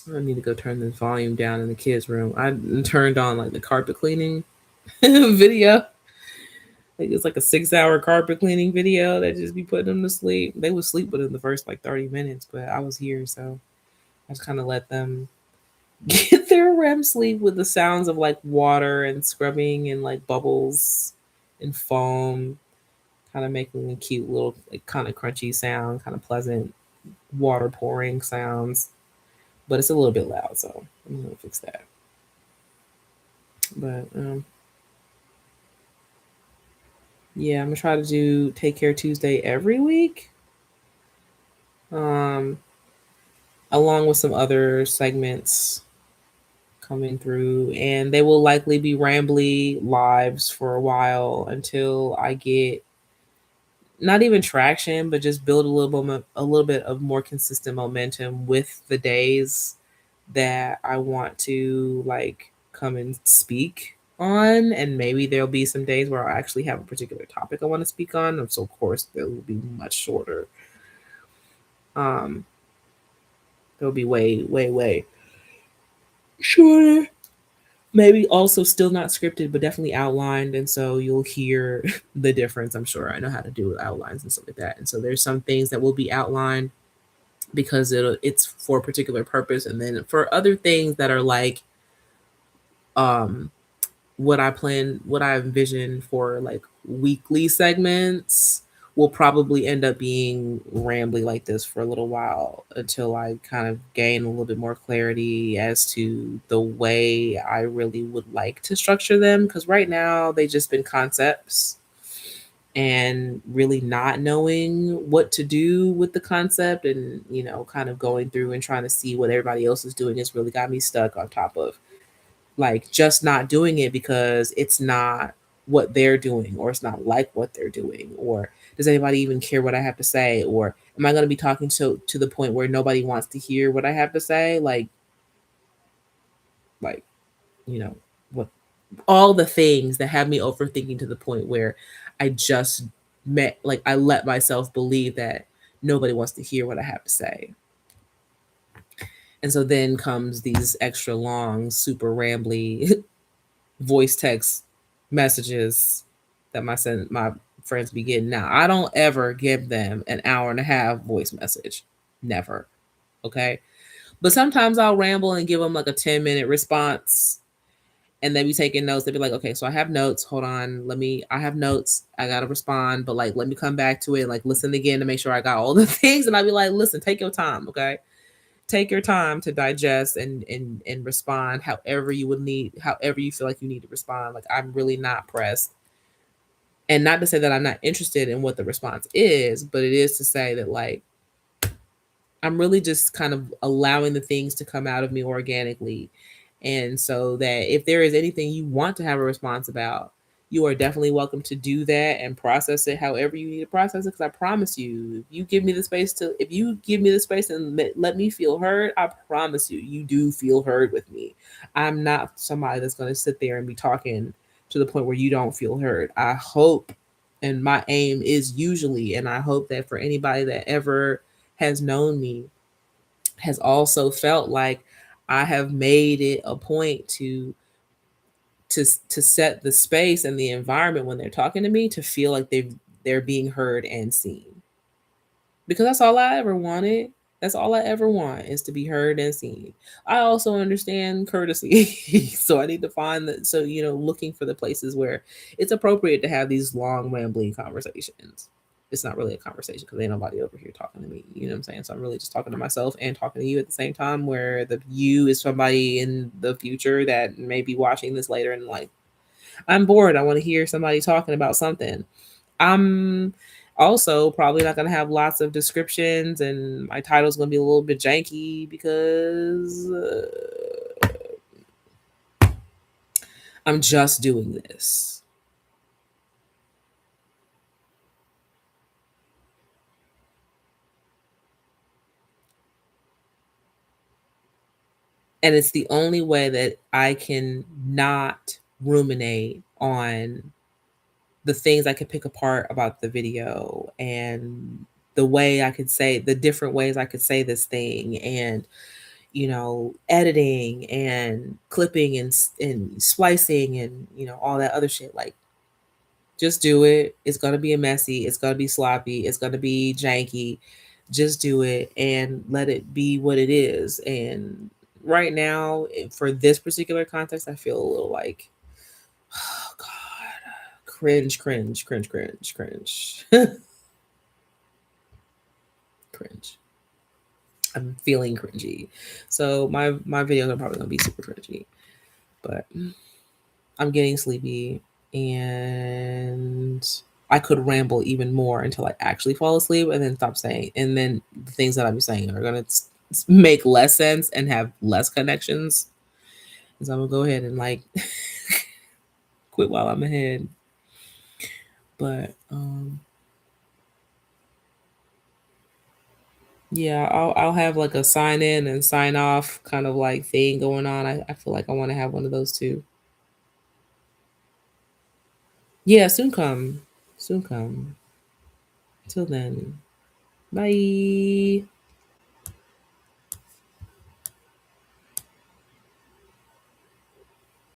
I need to go turn this volume down in the kids' room. I turned on like the carpet cleaning video. Like, it's like a 6-hour carpet cleaning video that just be putting them to sleep. They would sleep within the first like 30 minutes, but I was here, so I just kind of let them get their REM sleep with the sounds of like water and scrubbing and like bubbles and foam, kind of making a cute little, like, kind of crunchy sound, kind of pleasant water pouring sounds. But it's a little bit loud, so I'm gonna fix that. But yeah, I'm gonna try to do Take Care Tuesday every week. Um, along with some other segments coming through, and they will likely be rambly lives for a while until I get not even traction, but just build a little bit of more consistent momentum with the days that I want to like come and speak on. And maybe there'll be some days where I actually have a particular topic I want to speak on. And so of course they will be much shorter. Um they'll be way shorter. Maybe also still not scripted, but definitely outlined. And so you'll hear the difference. I'm sure I know how to do outlines and stuff like that. And so there's some things that will be outlined because it's for a particular purpose. And then for other things that are like um what I envision for like weekly segments will probably end up being rambly like this for a little while until I kind of gain a little bit more clarity as to the way I really would like to structure them. Because right now they just been concepts and really not knowing what to do with the concept and, you know, kind of going through and trying to see what everybody else is doing has really got me stuck on top of like just not doing it because it's not what they're doing or it's not like what they're doing or does anybody even care what I have to say or am I going to be talking to the point where nobody wants to hear what I have to say like you know what all the things that have me overthinking to the point where I just met like I let myself believe that nobody wants to hear what I have to say. And so then comes these extra long super rambly voice text messages that my friends be getting now. I don't ever give them an hour and a half voice message. Never. Okay. But sometimes I'll ramble and give them like a 10-minute response and they be taking notes. They be like, okay, so I have notes. Hold on. I have notes. I got to respond, but like, let me come back to it. Like, listen again to make sure I got all the things. And I'll be like, listen, take your time. Okay. Take your time to digest and respond however you would need, however you feel like you need to respond. Like I'm really not pressed. And not to say that I'm not interested in what the response is, but it is to say that like I'm really just kind of allowing the things to come out of me organically. And so that if there is anything you want to have a response about, you are definitely welcome to do that and process it however you need to process it. Because I promise you, if you give me the space and let me feel heard, I promise you, you do feel heard with me. I'm not somebody that's going to sit there and be talking to the point where you don't feel heard. I hope, and my aim is usually, and I hope that for anybody that ever has known me has also felt like I have made it a point to set the space and the environment when they're talking to me to feel like they're being heard and seen. Because that's all I ever wanted. That's all I ever want is to be heard and seen. I also understand courtesy. So I need to find that. So, you know, looking for the places where it's appropriate to have these long, rambling conversations. It's not really a conversation because ain't nobody over here talking to me. You know what I'm saying? So I'm really just talking to myself and talking to you at the same time, where the you is somebody in the future that may be watching this later and like, I'm bored. I want to hear somebody talking about something. I'm also probably not going to have lots of descriptions, and my title's going to be a little bit janky because I'm just doing this. And it's the only way that I can not ruminate on the things I could pick apart about the video and the way I could say the different ways I could say this thing and you know editing and clipping and splicing and you know all that other shit like just do it. It's going to be a messy, it's going to be sloppy, it's going to be janky. Just do it and let it be what it is. And right now for this particular context I feel a little like oh god, cringe. Cringe. I'm feeling cringy. So my videos are probably gonna be super cringy. But I'm getting sleepy and I could ramble even more until I actually fall asleep and then stop saying. And then the things that I'm saying are gonna make less sense and have less connections. So I'm gonna go ahead and like quit while I'm ahead. But yeah, I'll have like a sign in and sign off kind of like thing going on. I feel like I want to have one of those too. Yeah, soon come. Soon come. Till then. Bye.